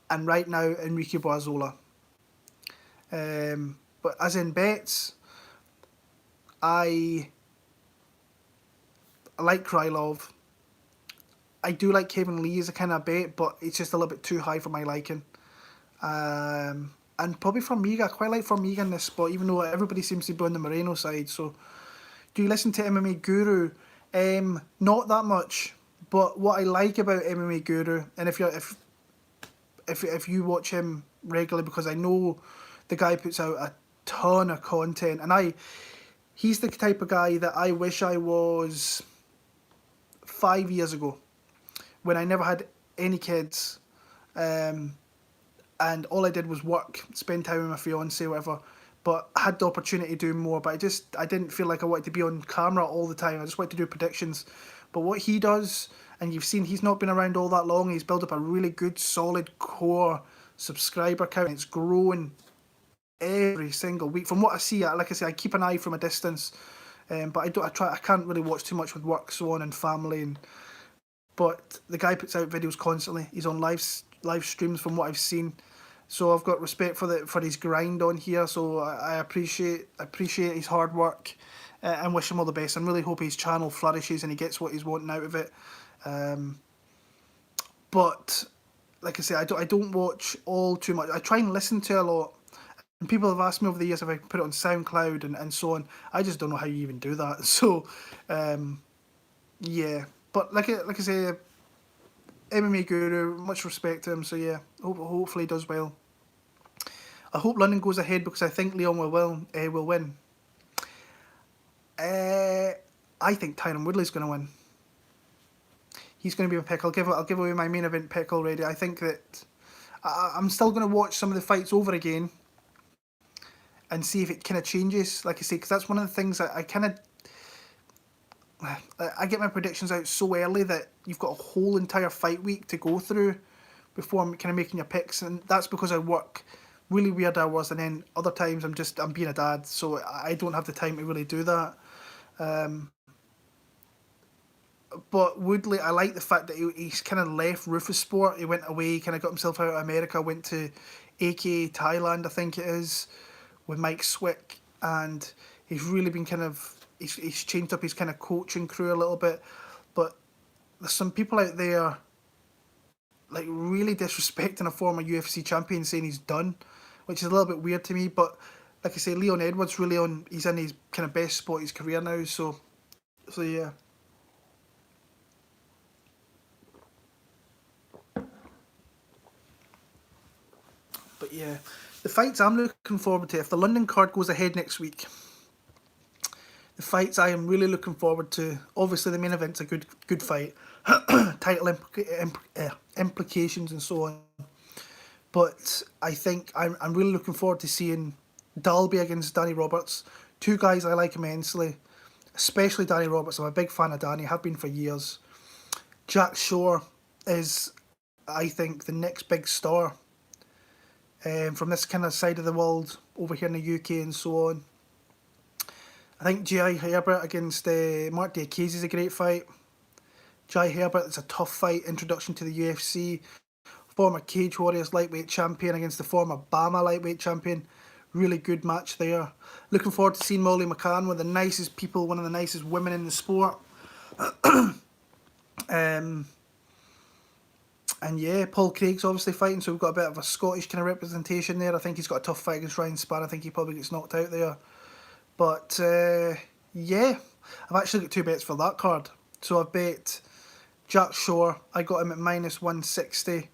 and right now Enrique Barzola. But as in bets, I like Krylov. I do like Kevin Lee as a kind of bet, but it's just a little bit too high for my liking. And probably Formiga, I quite like Formiga in this spot, even though everybody seems to be on the Moreno side. So, do you listen to MMA Guru? Not that much, but what I like about MMA Guru, and if you watch him regularly, because I know the guy puts out a ton of content, and he's the type of guy that I wish I was 5 years ago, when I never had any kids, and all I did was work, spend time with my fiance, whatever. But I had the opportunity to do more, but I didn't feel like I wanted to be on camera all the time. I just wanted to do predictions. But what he does, and you've seen, he's not been around all that long. He's built up a really good, solid core subscriber count. It's growing every single week. From what I see, like I say, I keep an eye from a distance, but I can't really watch too much with work, so on, and family. But the guy puts out videos constantly. He's on live streams from what I've seen. So I've got respect for his grind on here. So I appreciate his hard work, and wish him all the best. And really hope his channel flourishes and he gets what he's wanting out of it. But like I say, I don't watch all too much. I try and listen to a lot. And people have asked me over the years if I can put it on SoundCloud and so on. I just don't know how you even do that. So yeah. But like I say, MMA Guru, much respect to him. So yeah, hopefully he does well. I hope London goes ahead because I think Leon will win. I think Tyron Woodley's going to win. He's going to be my pick. I'll give away my main event pick already. I think that I'm still going to watch some of the fights over again and see if it kind of changes. Like I say, because that's one of the things I get my predictions out so early that you've got a whole entire fight week to go through before I'm kind of making your picks, and that's because I work really weird hours, and then other times I'm being a dad, so I don't have the time to really do that. But Woodley, I like the fact that he's kind of left Rufus Sport. He went away, kind of got himself out of America, went to AKA Thailand, I think it is, with Mike Swick, and he's really been he's changed up his kind of coaching crew a little bit. But there's some people out there like really disrespecting a former UFC champion, saying he's done, which is a little bit weird to me. But like I say, Leon Edwards he's in his kind of best spot of his career now. So yeah. But yeah, the fights I'm looking forward to, if the London card goes ahead next week, the fights I am really looking forward to, obviously the main event's a good fight, title implications and so on. But I think I'm really looking forward to seeing Dalby against Danny Roberts. Two guys I like immensely, especially Danny Roberts. I'm a big fan of Danny, have been for years. Jack Shore is, I think, the next big star from this kind of side of the world over here in the UK and so on. I think J.I. Herbert against Mark Diakese is a great fight. J.I. Herbert is a tough fight, introduction to the UFC. Former Cage Warriors lightweight champion against the former Bama lightweight champion. Really good match there. Looking forward to seeing Molly McCann, one of the nicest people, one of the nicest women in the sport. And yeah, Paul Craig's obviously fighting, so we've got a bit of a Scottish kind of representation there. I think he's got a tough fight against Ryan Spann. I think he probably gets knocked out there. But yeah, I've actually got 2 bets for that card. So I've bet Jack Shore, I got him at -160,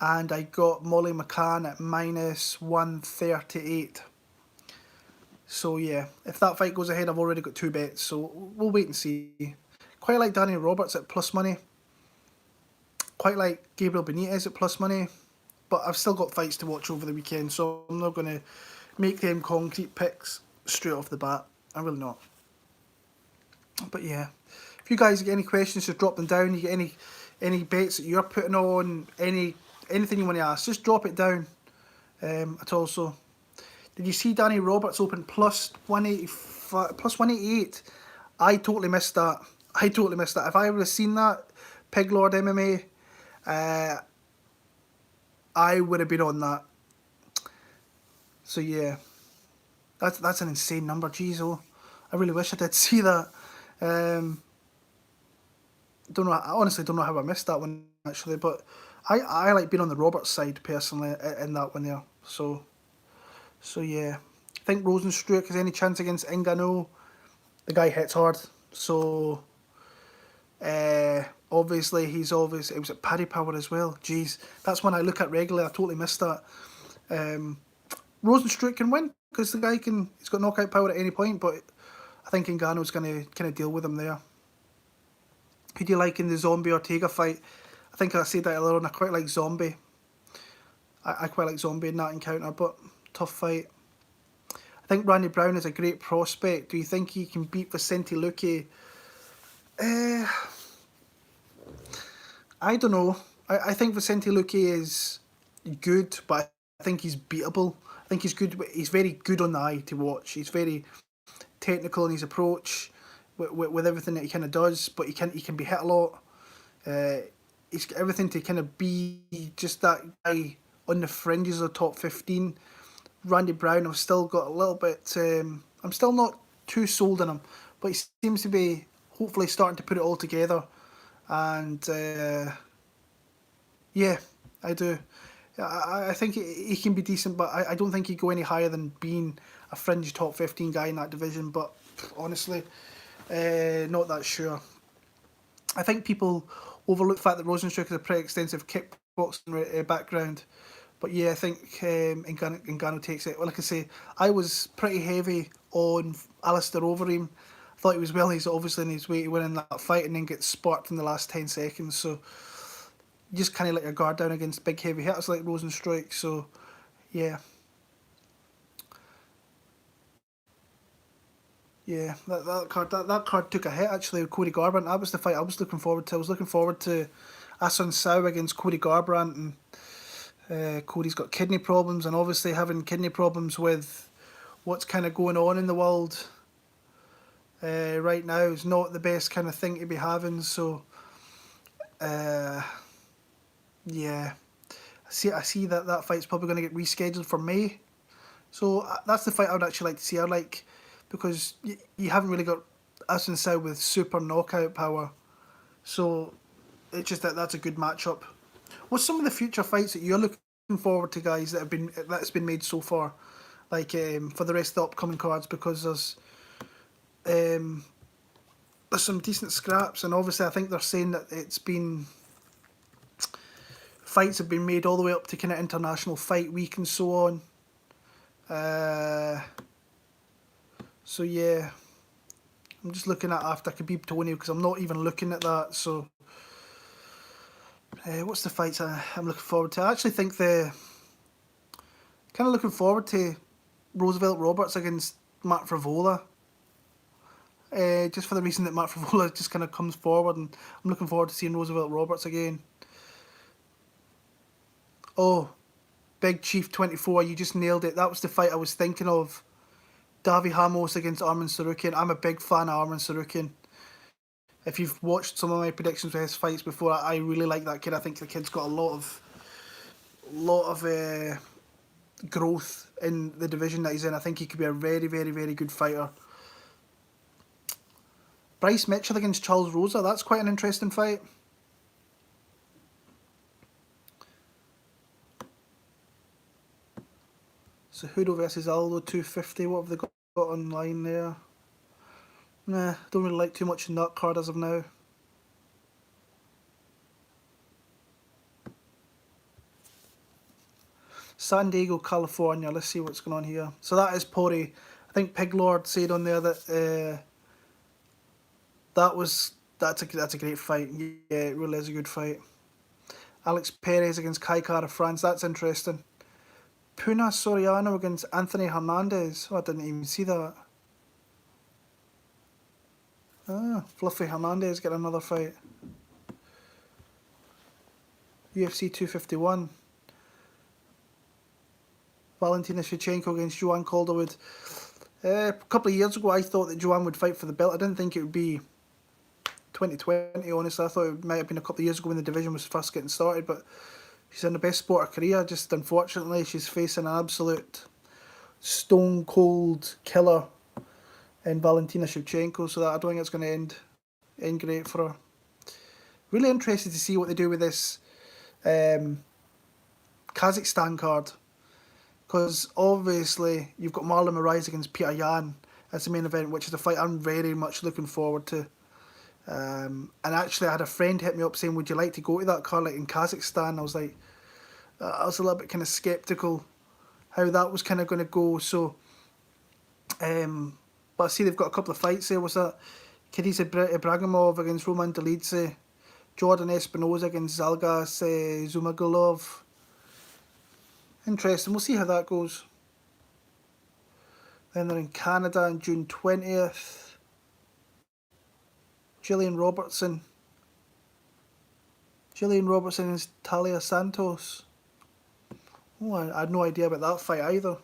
and I got Molly McCann at -138. So yeah, if that fight goes ahead, I've already got 2 bets, so we'll wait and see. Quite like Danny Roberts at plus money. Quite like Gabriel Benitez at plus money. But I've still got fights to watch over the weekend, so I'm not going to make them concrete picks straight off the bat. I'm really not. But yeah, if you guys get any questions, just drop them down. You get any bets that you're putting on, anything you want to ask, just drop it down. At also, did you see Danny Roberts open plus 185, plus 188? I totally missed that. I totally missed that. If I would have seen that, Pig Lord MMA, I would have been on that. So yeah, that's an insane number. Jeez, oh, I really wish I did see that. Don't know. I honestly don't know how I missed that one actually, but I like being on the Roberts side personally in that one there. So yeah, I think Rosenstruck has any chance against Ngannou. The guy hits hard, so obviously he's obvious. It was at Paddy Power as well. Jeez, that's one I look at regularly. I totally missed that. Rosenstruck can win because the guy he's got knockout power at any point, but I think Ngannou's going to kind of deal with him there. Who do you like in the Zombie Ortega fight? I think I said that earlier on. I quite like Zombie. I quite like Zombie in that encounter, but tough fight. I think Randy Brown is a great prospect. Do you think he can beat Vicente Luque? I don't know. I think Vicente Luque is good, but I think he's beatable. I think he's good. He's very good on the eye to watch. He's very technical in his approach with everything that he kind of does, but he can be hit a lot. He's got everything to kind of be just that guy on the fringes of the top 15. Randy Brown, I've still got a little bit. I'm still not too sold on him, but he seems to be hopefully starting to put it all together. And yeah, I do. I think he can be decent, but I don't think he'd go any higher than being a fringe top 15 guy in that division. But honestly, not that sure. I think people overlook the fact that Rosenstruck has a pretty extensive kickboxing background. But yeah, I think Ngannou takes it. Well, like I say, I was pretty heavy on Alistair Overeem. I thought he was well. He's obviously in his way to winning that fight and then gets sparked in the last 10 seconds. So you just kind of let your guard down against big heavy hitters like Rosenstruck. So yeah. Yeah, that card took a hit actually with Cody Garbrandt. That was the fight I was looking forward to. I was looking forward to Asun Sao against Cody Garbrandt, and Cody's got kidney problems, and obviously having kidney problems with what's kind of going on in the world right now is not the best kind of thing to be having. So yeah, I see that fight's probably going to get rescheduled for May. So that's the fight I would actually like to see. I like because you haven't really got Asun Sao with super knockout power, so it's just that's a good matchup. What's some of the future fights that you're looking forward to, guys, that's been made so far, like for the rest of the upcoming cards? Because there's some decent scraps, and obviously I think they're saying that fights have been made all the way up to kind of International Fight Week and so on. So yeah, I'm just looking at after Khabib Tony because I'm not even looking at that. So what's the fights I'm looking forward to? I actually think kind of looking forward to Roosevelt Roberts against Matt Frivola. Just for the reason that Matt Frivola just kind of comes forward, and I'm looking forward to seeing Roosevelt Roberts again. Oh, Big Chief 24, you just nailed it. That was the fight I was thinking of. Davi Ramos against Arman Sarukian. I'm a big fan of Arman Sarukian. If you've watched some of my predictions for his fights before, I really like that kid. I think the kid's got a lot of growth in the division that he's in. I think he could be a very, very, very good fighter. Bryce Mitchell against Charles Rosa. That's quite an interesting fight. Cejudo versus Aldo 250. What have they got online there? Nah, don't really like too much in that card as of now. San Diego, California. Let's see what's going on here. So that is Pori. I think Pig Lord said on there that that's a great fight. Yeah, it really is a good fight. Alex Perez against Kai Kara France. That's interesting. Puna Soriano against Anthony Hernandez. Oh, I didn't even see that. Fluffy Hernandez getting another fight. UFC 251. Valentina Shevchenko against Joanne Calderwood. A couple of years ago, I thought that Joanne would fight for the belt. I didn't think it would be 2020, honestly. I thought it might have been a couple of years ago when the division was first getting started, but she's in the best sport of her career. Just unfortunately, she's facing an absolute stone cold killer in Valentina Shevchenko, so that I don't think it's going to end great for her. Really interested to see what they do with this Kazakhstan card, because obviously you've got Marlon Moraes against Peter Yan as the main event, which is a fight I'm very much looking forward to. And actually, I had a friend hit me up saying, "Would you like to go to that card like in Kazakhstan?" I was like, I was a little bit kind of skeptical how that was kind of going to go. So, but I see they've got a couple of fights there. Was that Khadija Ibragimov against Roman Dolidze, Jordan Espinosa against Zalgas Zumagulov. Interesting. We'll see how that goes. Then they're in Canada on June 20th. Gillian Robertson is Talia Santos. Oh, I had no idea about that fight either.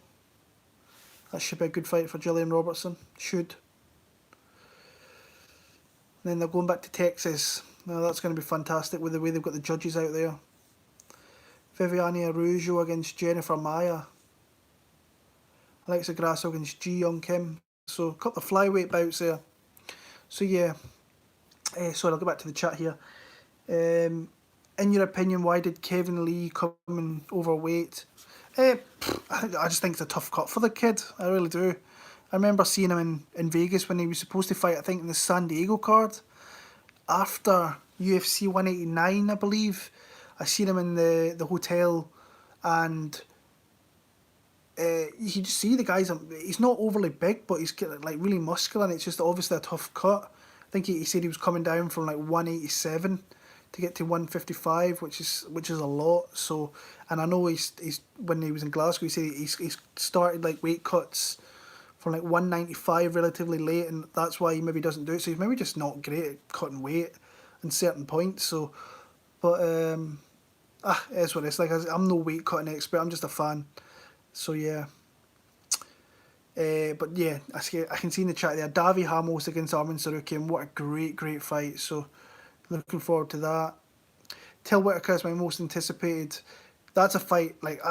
That should be a good fight for Gillian Robertson. Should. And then they're going back to Texas. Now that's going to be fantastic with the way they've got the judges out there. Viviane Araújo against Jennifer Maia. Alexa Grasso against Ji Young Kim. So a couple of flyweight bouts there. So yeah. Sorry, I'll go back to the chat here. In your opinion, why did Kevin Lee come in overweight? I just think it's a tough cut for the kid. I really do. I remember seeing him in Vegas when he was supposed to fight, I think, in the San Diego card. After UFC 189, I believe. I seen him in the hotel, and you can just see the guy's, he's not overly big, but he's like really muscular, and it's just obviously a tough cut. I think he said he was coming down from like 187 to get to 155, which is a lot. So, and I know he's when he was in Glasgow, he said he's started like weight cuts from like 195 relatively late, and that's why he maybe doesn't do it. So he's maybe just not great at cutting weight in certain points. So, but it's what it's like. I'm no weight cutting expert. I'm just a fan. So yeah. But yeah, I can see in the chat there, Davi Hamos against Armin Sarukian. What a great fight. So looking forward to that. Till Whitaker is my most anticipated. That's a fight, like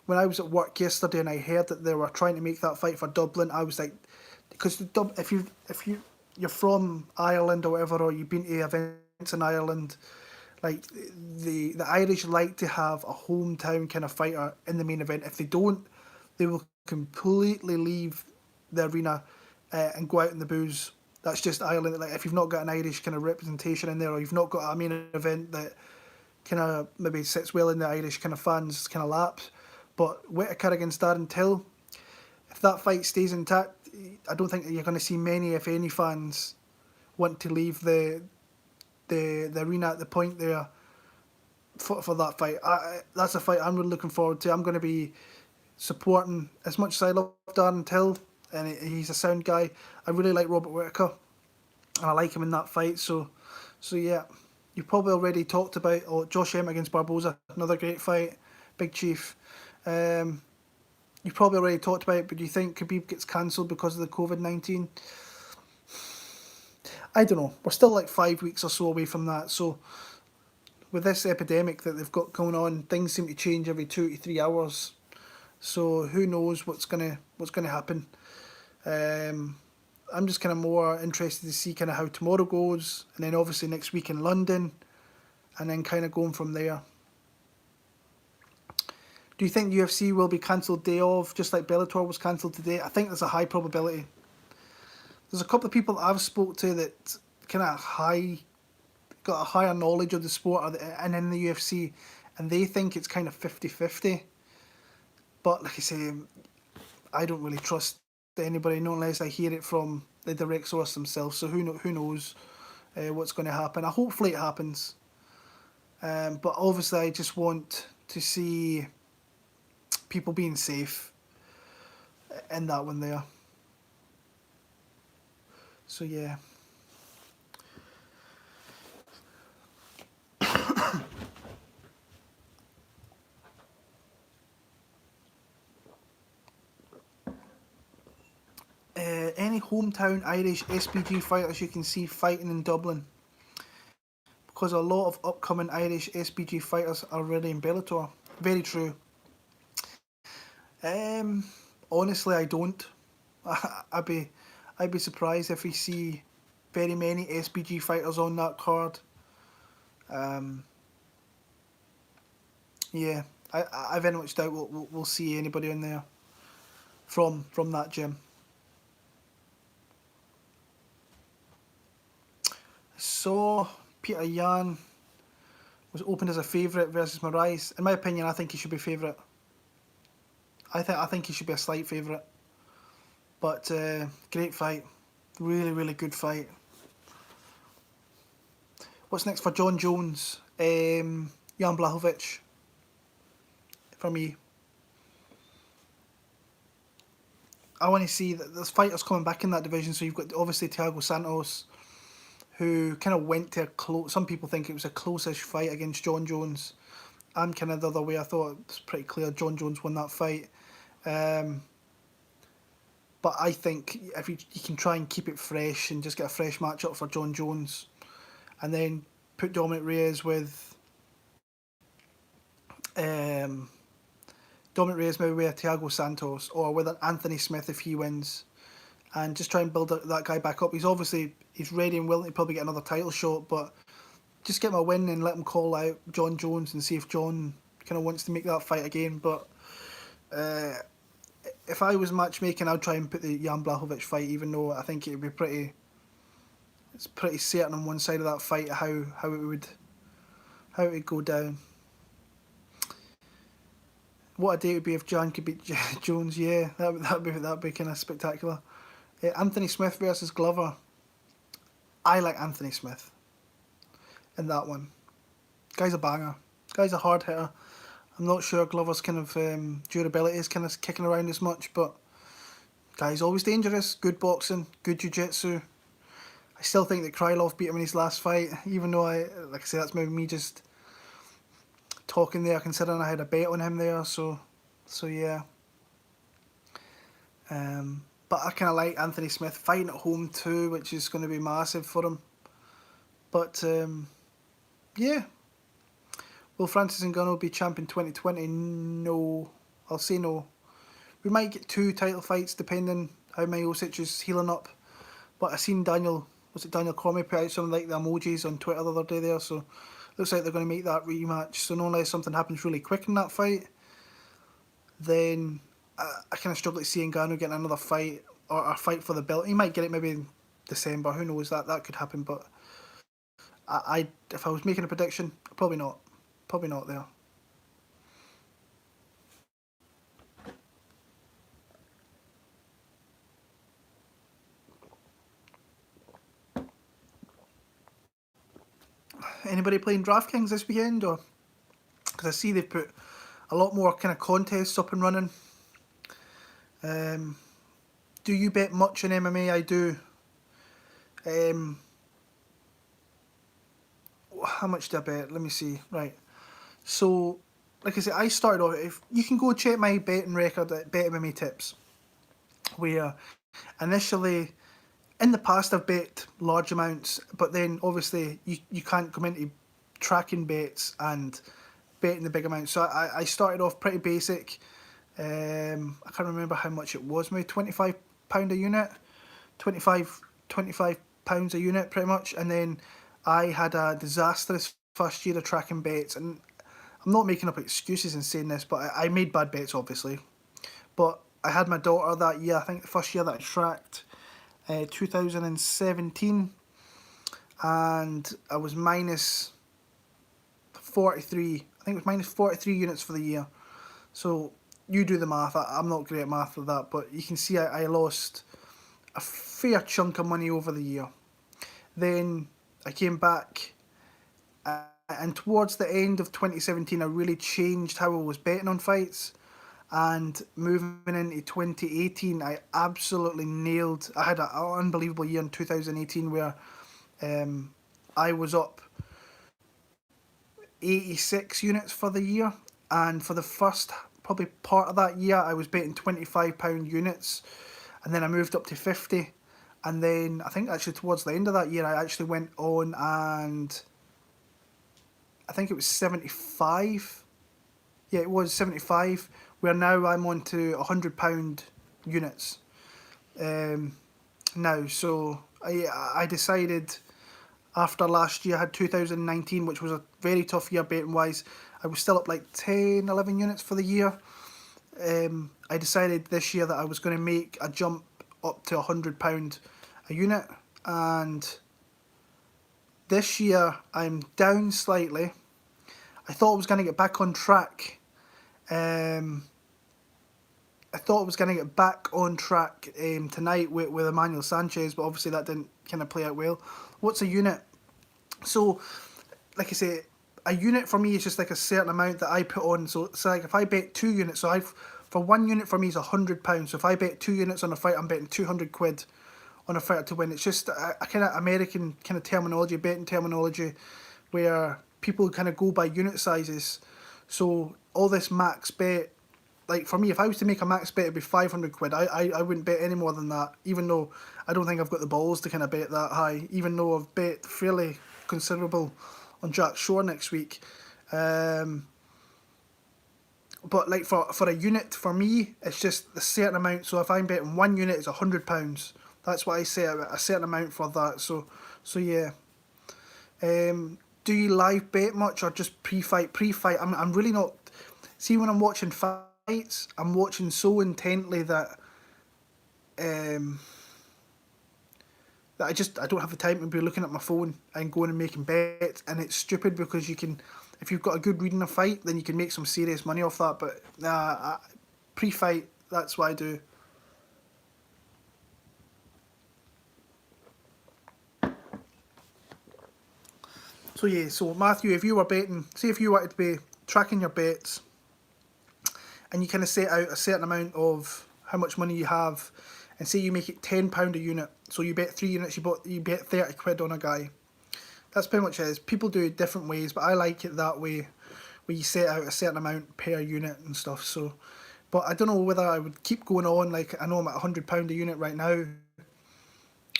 when I was at work yesterday and I heard that they were trying to make that fight for Dublin, I was like, because if you're from Ireland or whatever, or you've been to events in Ireland, like the Irish like to have a hometown kind of fighter in the main event. If they don't, they will completely leave the arena and go out in the booze. That's just Ireland. Like if you've not got an Irish kind of representation in there, or you've not got a main event that kind of maybe sits well in the Irish kind of fans' kind of laps. But Whitaker against Darren Till, if that fight stays intact, I don't think you're going to see many, if any, fans want to leave the arena at the point there for that fight. That's a fight I'm really looking forward to. I'm going to be supporting, as much as I love Darren Till, and he's a sound guy, I really like Robert Whitaker, and I like him in that fight. So yeah, you've probably already talked about Josh Emmett against Barboza, another great fight, Big Chief. You've probably already talked about it, but do you think Khabib gets cancelled because of the COVID-19? I don't know. We're still like 5 weeks or so away from that. So with this epidemic that they've got going on, things seem to change every 2 to 3 hours. So who knows what's gonna happen. I'm just kind of more interested to see kind of how tomorrow goes, and then obviously next week in London, and then kind of going from there. Do you think UFC will be cancelled day of, just like Bellator was cancelled today? I think there's a high probability. There's a couple of people that I've spoke to that kind of got a higher knowledge of the sport and in the UFC, and they think it's kind of 50-50. But like I say, I don't really trust anybody, not unless I hear it from the direct source themselves. So who knows what's going to happen. Hopefully it happens. But obviously I just want to see people being safe in that one there. So yeah. Any hometown Irish SBG fighters you can see fighting in Dublin? Because a lot of upcoming Irish SBG fighters are already in Bellator. Very true. Um, Honestly, I don't. I'd be, I'd be surprised if we see very many SBG fighters on that card. Um, yeah, I very much doubt we'll see anybody in there from that gym. So Peter Yan was opened as a favourite versus Moraes. In my opinion, I think he should be favourite. I think he should be a slight favourite. But great fight, really good fight. What's next for John Jones? Jan Blachowicz for me. I want to see that there's fighters coming back in that division. So you've got obviously Thiago Santos, who kind of went to a close. Some people think it was a close-ish fight against John Jones. I'm kind of the other way. I thought it was pretty clear John Jones won that fight. But I think if you can try and keep it fresh and just get a fresh matchup for John Jones, and then put Dominic Reyes with maybe with Thiago Santos or with Anthony Smith if he wins, and just try and build that guy back up. He's ready and willing to probably get another title shot, but just get him a win and let him call out John Jones and see if John kind of wants to make that fight again. But if I was matchmaking, I'd try and put the Jan Blachowicz fight, even though I think it would be it's pretty certain on one side of that fight how it would go down. What a day it would be if Jan could beat Jones. Yeah, that'd be kind of spectacular. Anthony Smith versus Glover. I like Anthony Smith in that one. Guy's a banger. Guy's a hard hitter. I'm not sure Glover's kind of durability is kind of kicking around as much, but guy's always dangerous. Good boxing, good jiu-jitsu. I still think that Krylov beat him in his last fight, even though like I say, that's maybe me just talking there, considering I had a bet on him there. So yeah. But I kind of like Anthony Smith fighting at home too, which is going to be massive for him. But yeah. Will Francis Ngannou be champ in 2020? No. I'll say no. We might get 2 title fights depending how Miocic is healing up. But I seen Daniel Cormier put out something like the emojis on Twitter the other day there, so looks like they're going to make that rematch. So unless something happens really quick in that fight, then I kind of struggle to see Ngannou getting another fight or a fight for the belt. He might get it maybe in December. Who knows? That could happen. But if I was making a prediction, probably not. Probably not there. Anybody playing DraftKings this weekend? Or because I see they've put a lot more kind of contests up and running. Do you bet much in MMA? I do. How much do I bet? Let me see. Right. So, like I said, I started off. If you can go check my betting record at Bet MMA Tips, where initially in the past I've bet large amounts, but then obviously you can't come into tracking bets and betting the big amounts. So I started off pretty basic. I can't remember how much it was, maybe £25 a unit, 25 £25 a unit pretty much. And then I had a disastrous first year of tracking bets, and I'm not making up excuses in saying this, but I made bad bets obviously. But I had my daughter that year, I think the first year that I tracked, 2017, and I was minus 43. I think it was minus 43 units for the year. So you do the math. I'm not great at math with that, but you can see I lost a fair chunk of money over the year. Then I came back, and towards the end of 2017, I really changed how I was betting on fights, And moving into 2018, I absolutely nailed. I had an unbelievable year in 2018 where I was up 86 units for the year, and for the first probably part of that year, I was betting £25 units, and then I moved up to 50, and then I think actually towards the end of that year, I actually went on and I think it was 75. Yeah, it was 75. Where now I'm on to £100 units. Now, so I decided after last year, I had 2019, which was a very tough year betting wise. I was still up like 10, 11 units for the year. I decided this year that I was going to make a jump up to £100 a unit, and this year I'm down slightly. I thought I was going to get back on track. I thought I was going to get back on track tonight with Emmanuel Sanchez, but obviously that didn't kind of play out well. What's a unit? So, like I say, a unit for me is just like a certain amount that I put on. So like if I bet 2 units, for 1 unit for me is £100. So if I bet 2 units on a fight, I'm betting £200 on a fighter to win. It's just a kind of American kind of terminology, betting terminology, where people kind of go by unit sizes. So all this max bet, like for me, if I was to make a max bet, it'd be £500. I wouldn't bet any more than that, even though I don't think I've got the balls to kind of bet that high, even though I've bet fairly considerable on Jack Shore next week. But like for a unit, for me, it's just a certain amount. So if I'm betting 1 unit, it's £100. That's what I say, a certain amount for that. So yeah. Do you live bet much or just pre-fight? Pre-fight, I'm really not. See, when I'm watching fights, I'm watching so intently that I don't have the time to be looking at my phone and going and making bets, and it's stupid because you can, if you've got a good read in a fight, then you can make some serious money off that. But pre-fight, that's what I do. So yeah, so Matthew, if you were betting, say if you wanted to be tracking your bets, and you kind of set out a certain amount of how much money you have, and say you make it £10 a unit, so you bet 3 units, you bet £30 on a guy. That's pretty much it. People do it different ways, but I like it that way, where you set out a certain amount per unit and stuff. So, but I don't know whether I would keep going on. Like I know I'm at £100 a unit right now.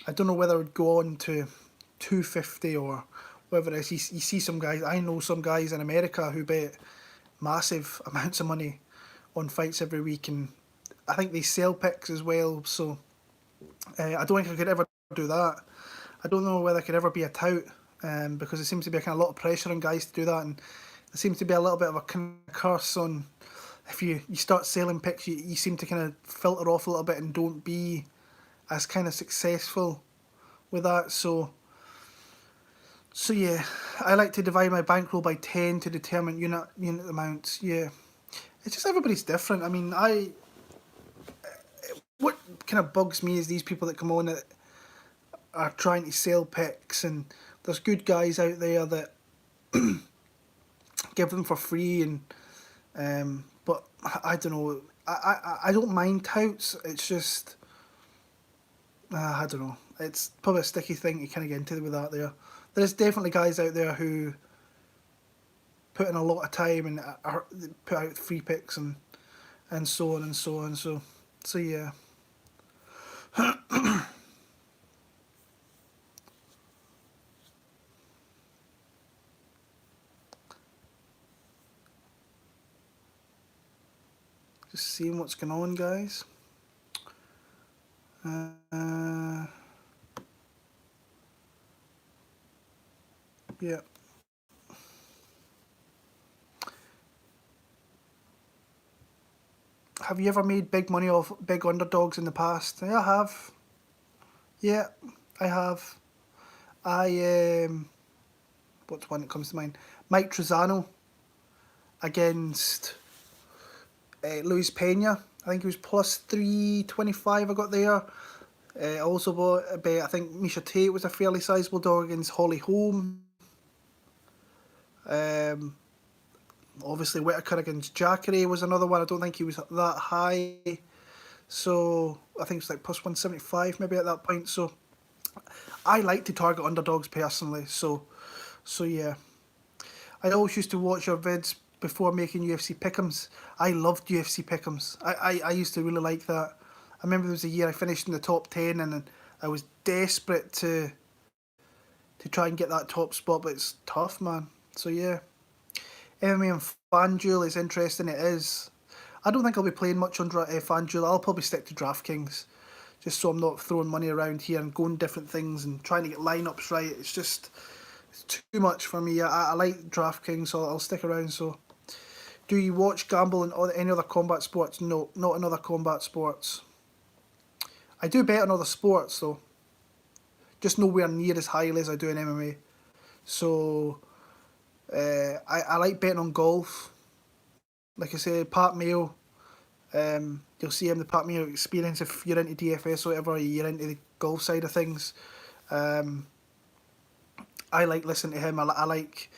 I don't know whether I would go on to 250 or whatever it is. You see some guys. I know some guys in America who bet massive amounts of money on fights every week, and I think they sell picks as well. So I don't think I could ever do that. I don't know whether I could ever be a tout, because there seems to be a kind of lot of pressure on guys to do that, and there seems to be a little bit of a kind of curse on if you start selling picks, you seem to kind of filter off a little bit and don't be as kind of successful with that. So yeah, I like to divide my bankroll by 10 to determine unit amounts. Yeah, it's just everybody's different. I mean, what kind of bugs me is these people that come on that are trying to sell picks, and there's good guys out there that give them for free, and but I don't know. I don't mind touts. It's just I don't know. It's probably a sticky thing to kind of get into with that there. There's definitely guys out there who put in a lot of time and put out free picks and so on and so on. So yeah. Just seeing what's going on, guys. Yeah. Have you ever made big money off big underdogs in the past? Yeah, I have. Yeah, I have. What's one that comes to mind? Mike Trezano against Luis Pena. I think he was plus 325. I got there. Also bought a bet. I think Misha Tate was a fairly sizable dog against Holly Holm. Obviously, Whittaker against Jacare was another one. I don't think he was that high. So I think it's like plus 175 maybe at that point. So I like to target underdogs personally. So yeah. I always used to watch your vids before making UFC pick'ems. I loved UFC pick'ems. I used to really like that. I remember there was a year I finished in the top 10 and I was desperate to try and get that top spot, but it's tough, man. So yeah. MMA and FanDuel is interesting, it is. I don't think I'll be playing much on FanDuel. I'll probably stick to DraftKings, just so I'm not throwing money around here and going different things and trying to get lineups right. It's too much for me. I like DraftKings, so I'll stick around. So, do you watch, gamble in any other combat sports? No, not in other combat sports. I do bet on other sports though, just nowhere near as highly as I do in MMA. So, I like betting on golf. Like I say, Pat Mayo. You'll see him, the Pat Mayo experience, if you're into DFS or whatever, you're into the golf side of things. I like listening to him. I like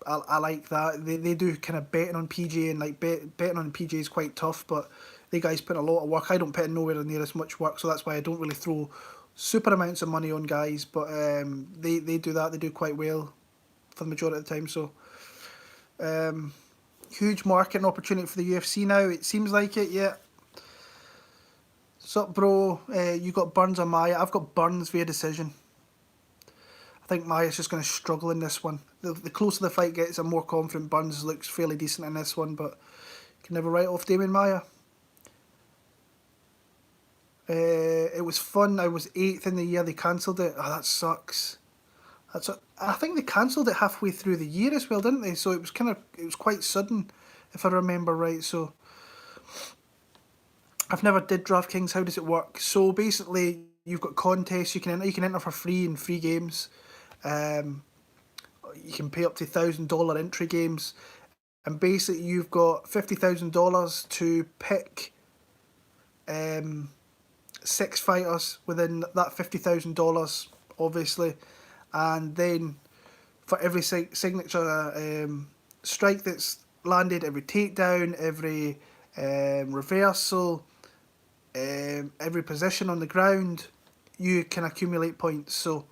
that. They do kind of betting on PJ, and like betting on PJ is quite tough, but they guys put in a lot of work. I don't put in nowhere near as much work, so that's why I don't really throw super amounts of money on guys. But they do that. They do quite well for the majority of the time. So huge marketing opportunity for the UFC now. It seems like it. Yeah. Sup, bro? You got Burns or Maya? I've got Burns via decision. I think Maya's just going to struggle in this one. The closer the fight gets, I'm more confident Burns looks fairly decent in this one, but can never write off Damien Maya. It was fun. I was 8th in the year. They cancelled it. Oh, that sucks. I think they cancelled it halfway through the year as well, didn't they? So it was quite sudden, if I remember right. So I've never did DraftKings. How does it work? So basically, you've got contests. You can enter for free in free games. You can pay up to $1,000 entry games, and basically you've got $50,000 to pick 6 fighters within that $50,000, obviously, and then for every signature strike that's landed, every takedown, every reversal, every position on the ground, you can accumulate points. So,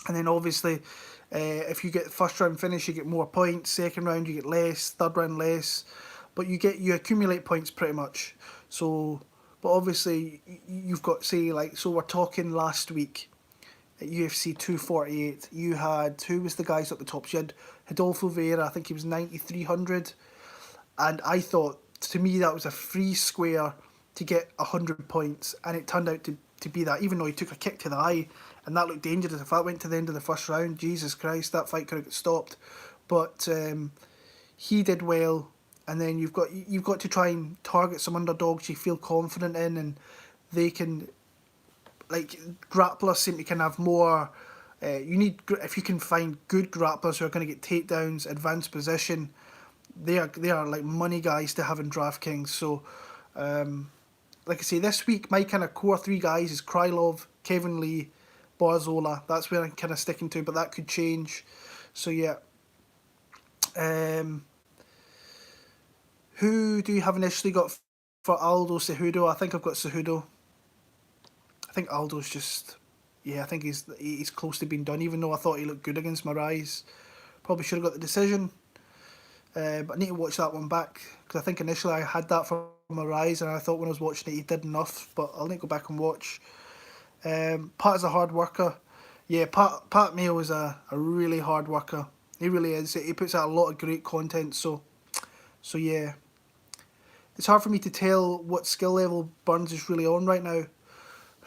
and then obviously, if you get first round finish, you get more points. Second round, you get less. Third round, less. But you accumulate points pretty much. So, but obviously, you've got, say, like, so we're talking last week at UFC 248. You had, who was the guys at the top? You had Rodolfo Vieira. I think he was 9,300, and I thought, to me, that was a free square to get 100 points, and it turned out to be that, even though he took a kick to the eye, and that looked dangerous. If that went to the end of the first round, Jesus Christ, that fight could have got stopped. But he did well, and then you've got to try and target some underdogs you feel confident in, and they can, like, grapplers seem to kind of have more. If you can find good grapplers who are going to get takedowns, advanced position, they are like money guys to have in DraftKings. So, like I say, this week my kind of core 3 guys is Krylov, Kevin Lee, Barzola. That's where I'm kind of sticking to, but that could change. So yeah. Who do you have initially got for Aldo Cejudo? I think I've got Cejudo. I think Aldo's just, yeah, I think he's close to being done, even though I thought he looked good against Moraes. Probably should have got the decision. But I need to watch that one back, because I think initially I had that for Moraes, and I thought when I was watching it he did enough, but I'll need to go back and watch. Pat is a hard worker. Yeah, Pat Mayo is a really hard worker. He really is. He puts out a lot of great content, so yeah. It's hard for me to tell what skill level Burns is really on right now.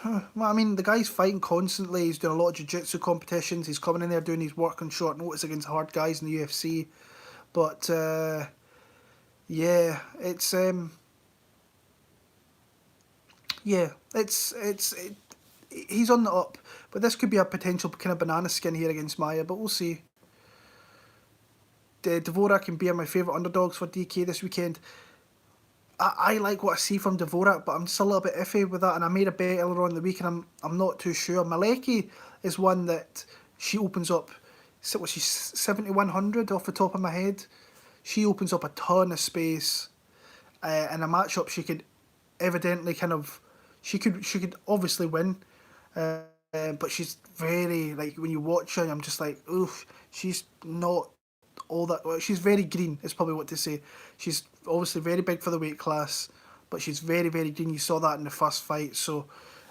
Well, I mean, the guy's fighting constantly. He's doing a lot of jiu-jitsu competitions. He's coming in there doing his work on short notice against hard guys in the UFC. But yeah, it's he's on the up. But this could be a potential kind of banana skin here against Maya, but we'll see. Dvorak and Beer are my favourite underdogs for DK this weekend. I like what I see from Dvorak, but I'm just a little bit iffy with that. And I made a bet earlier on in the week, and I'm not too sure. Malecki is one that she opens up. What, she's 7,100 off the top of my head. she opens up a ton of space. In a matchup, she could evidently she could obviously win, but she's very, like, when you watch her, I'm just like, oof, she's not all that. Well, she's very green, is probably what to say. She's obviously very big for the weight class, but she's very, very green. You saw that in the first fight. So,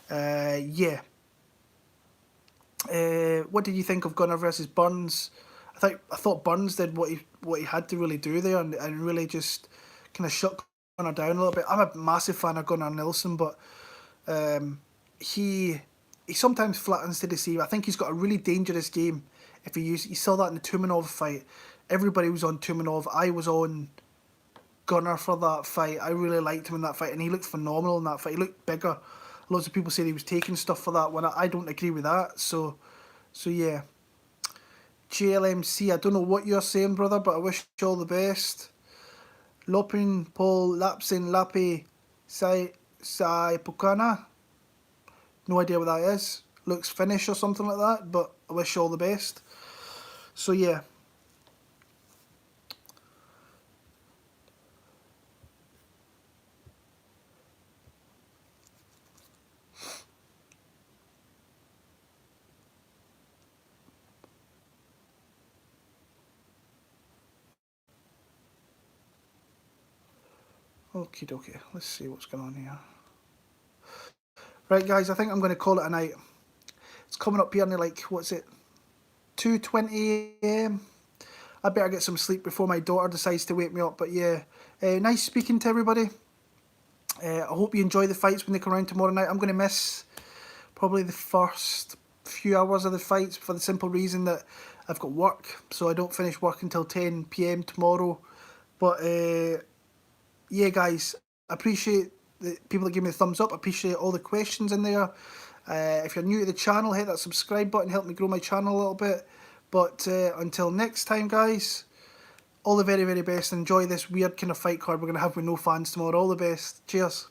yeah. What did you think of Gunnar versus Burns? I thought Burns did what he had to really do there, and really just kind of shut Gunnar down a little bit. I'm a massive fan of Gunnar Nelson, but he sometimes flattens to deceive. I think he's got a really dangerous game. If you saw that in the Tumenov fight. Everybody was on Tumenov. I was on Gunnar for that fight. I really liked him in that fight, and he looked phenomenal in that fight. He looked bigger. Lots of people say he was taking stuff for that one. I don't agree with that. So yeah. JLMC, I don't know what you're saying, brother, but I wish you all the best. Lopin, Paul, Lapsin, Lapi, Sai Pukana. No idea what that is. Looks Finnish or something like that, but I wish you all the best. So yeah. Okie dokie, let's see what's going on here. Right, guys, I think I'm going to call it a night. It's coming up here near, like, what's it, 2:20 AM? I better get some sleep before my daughter decides to wake me up. But yeah, nice speaking to everybody. I hope you enjoy the fights when they come around tomorrow night. I'm going to miss probably the first few hours of the fights for the simple reason that I've got work. So I don't finish work until 10 PM tomorrow. But yeah, guys, I appreciate the people that give me a thumbs up. I appreciate all the questions in there. If you're new to the channel, hit that subscribe button, help me grow my channel a little bit. But until next time, guys, all the very, very best. Enjoy this weird kind of fight card we're going to have with no fans tomorrow. All the best. Cheers.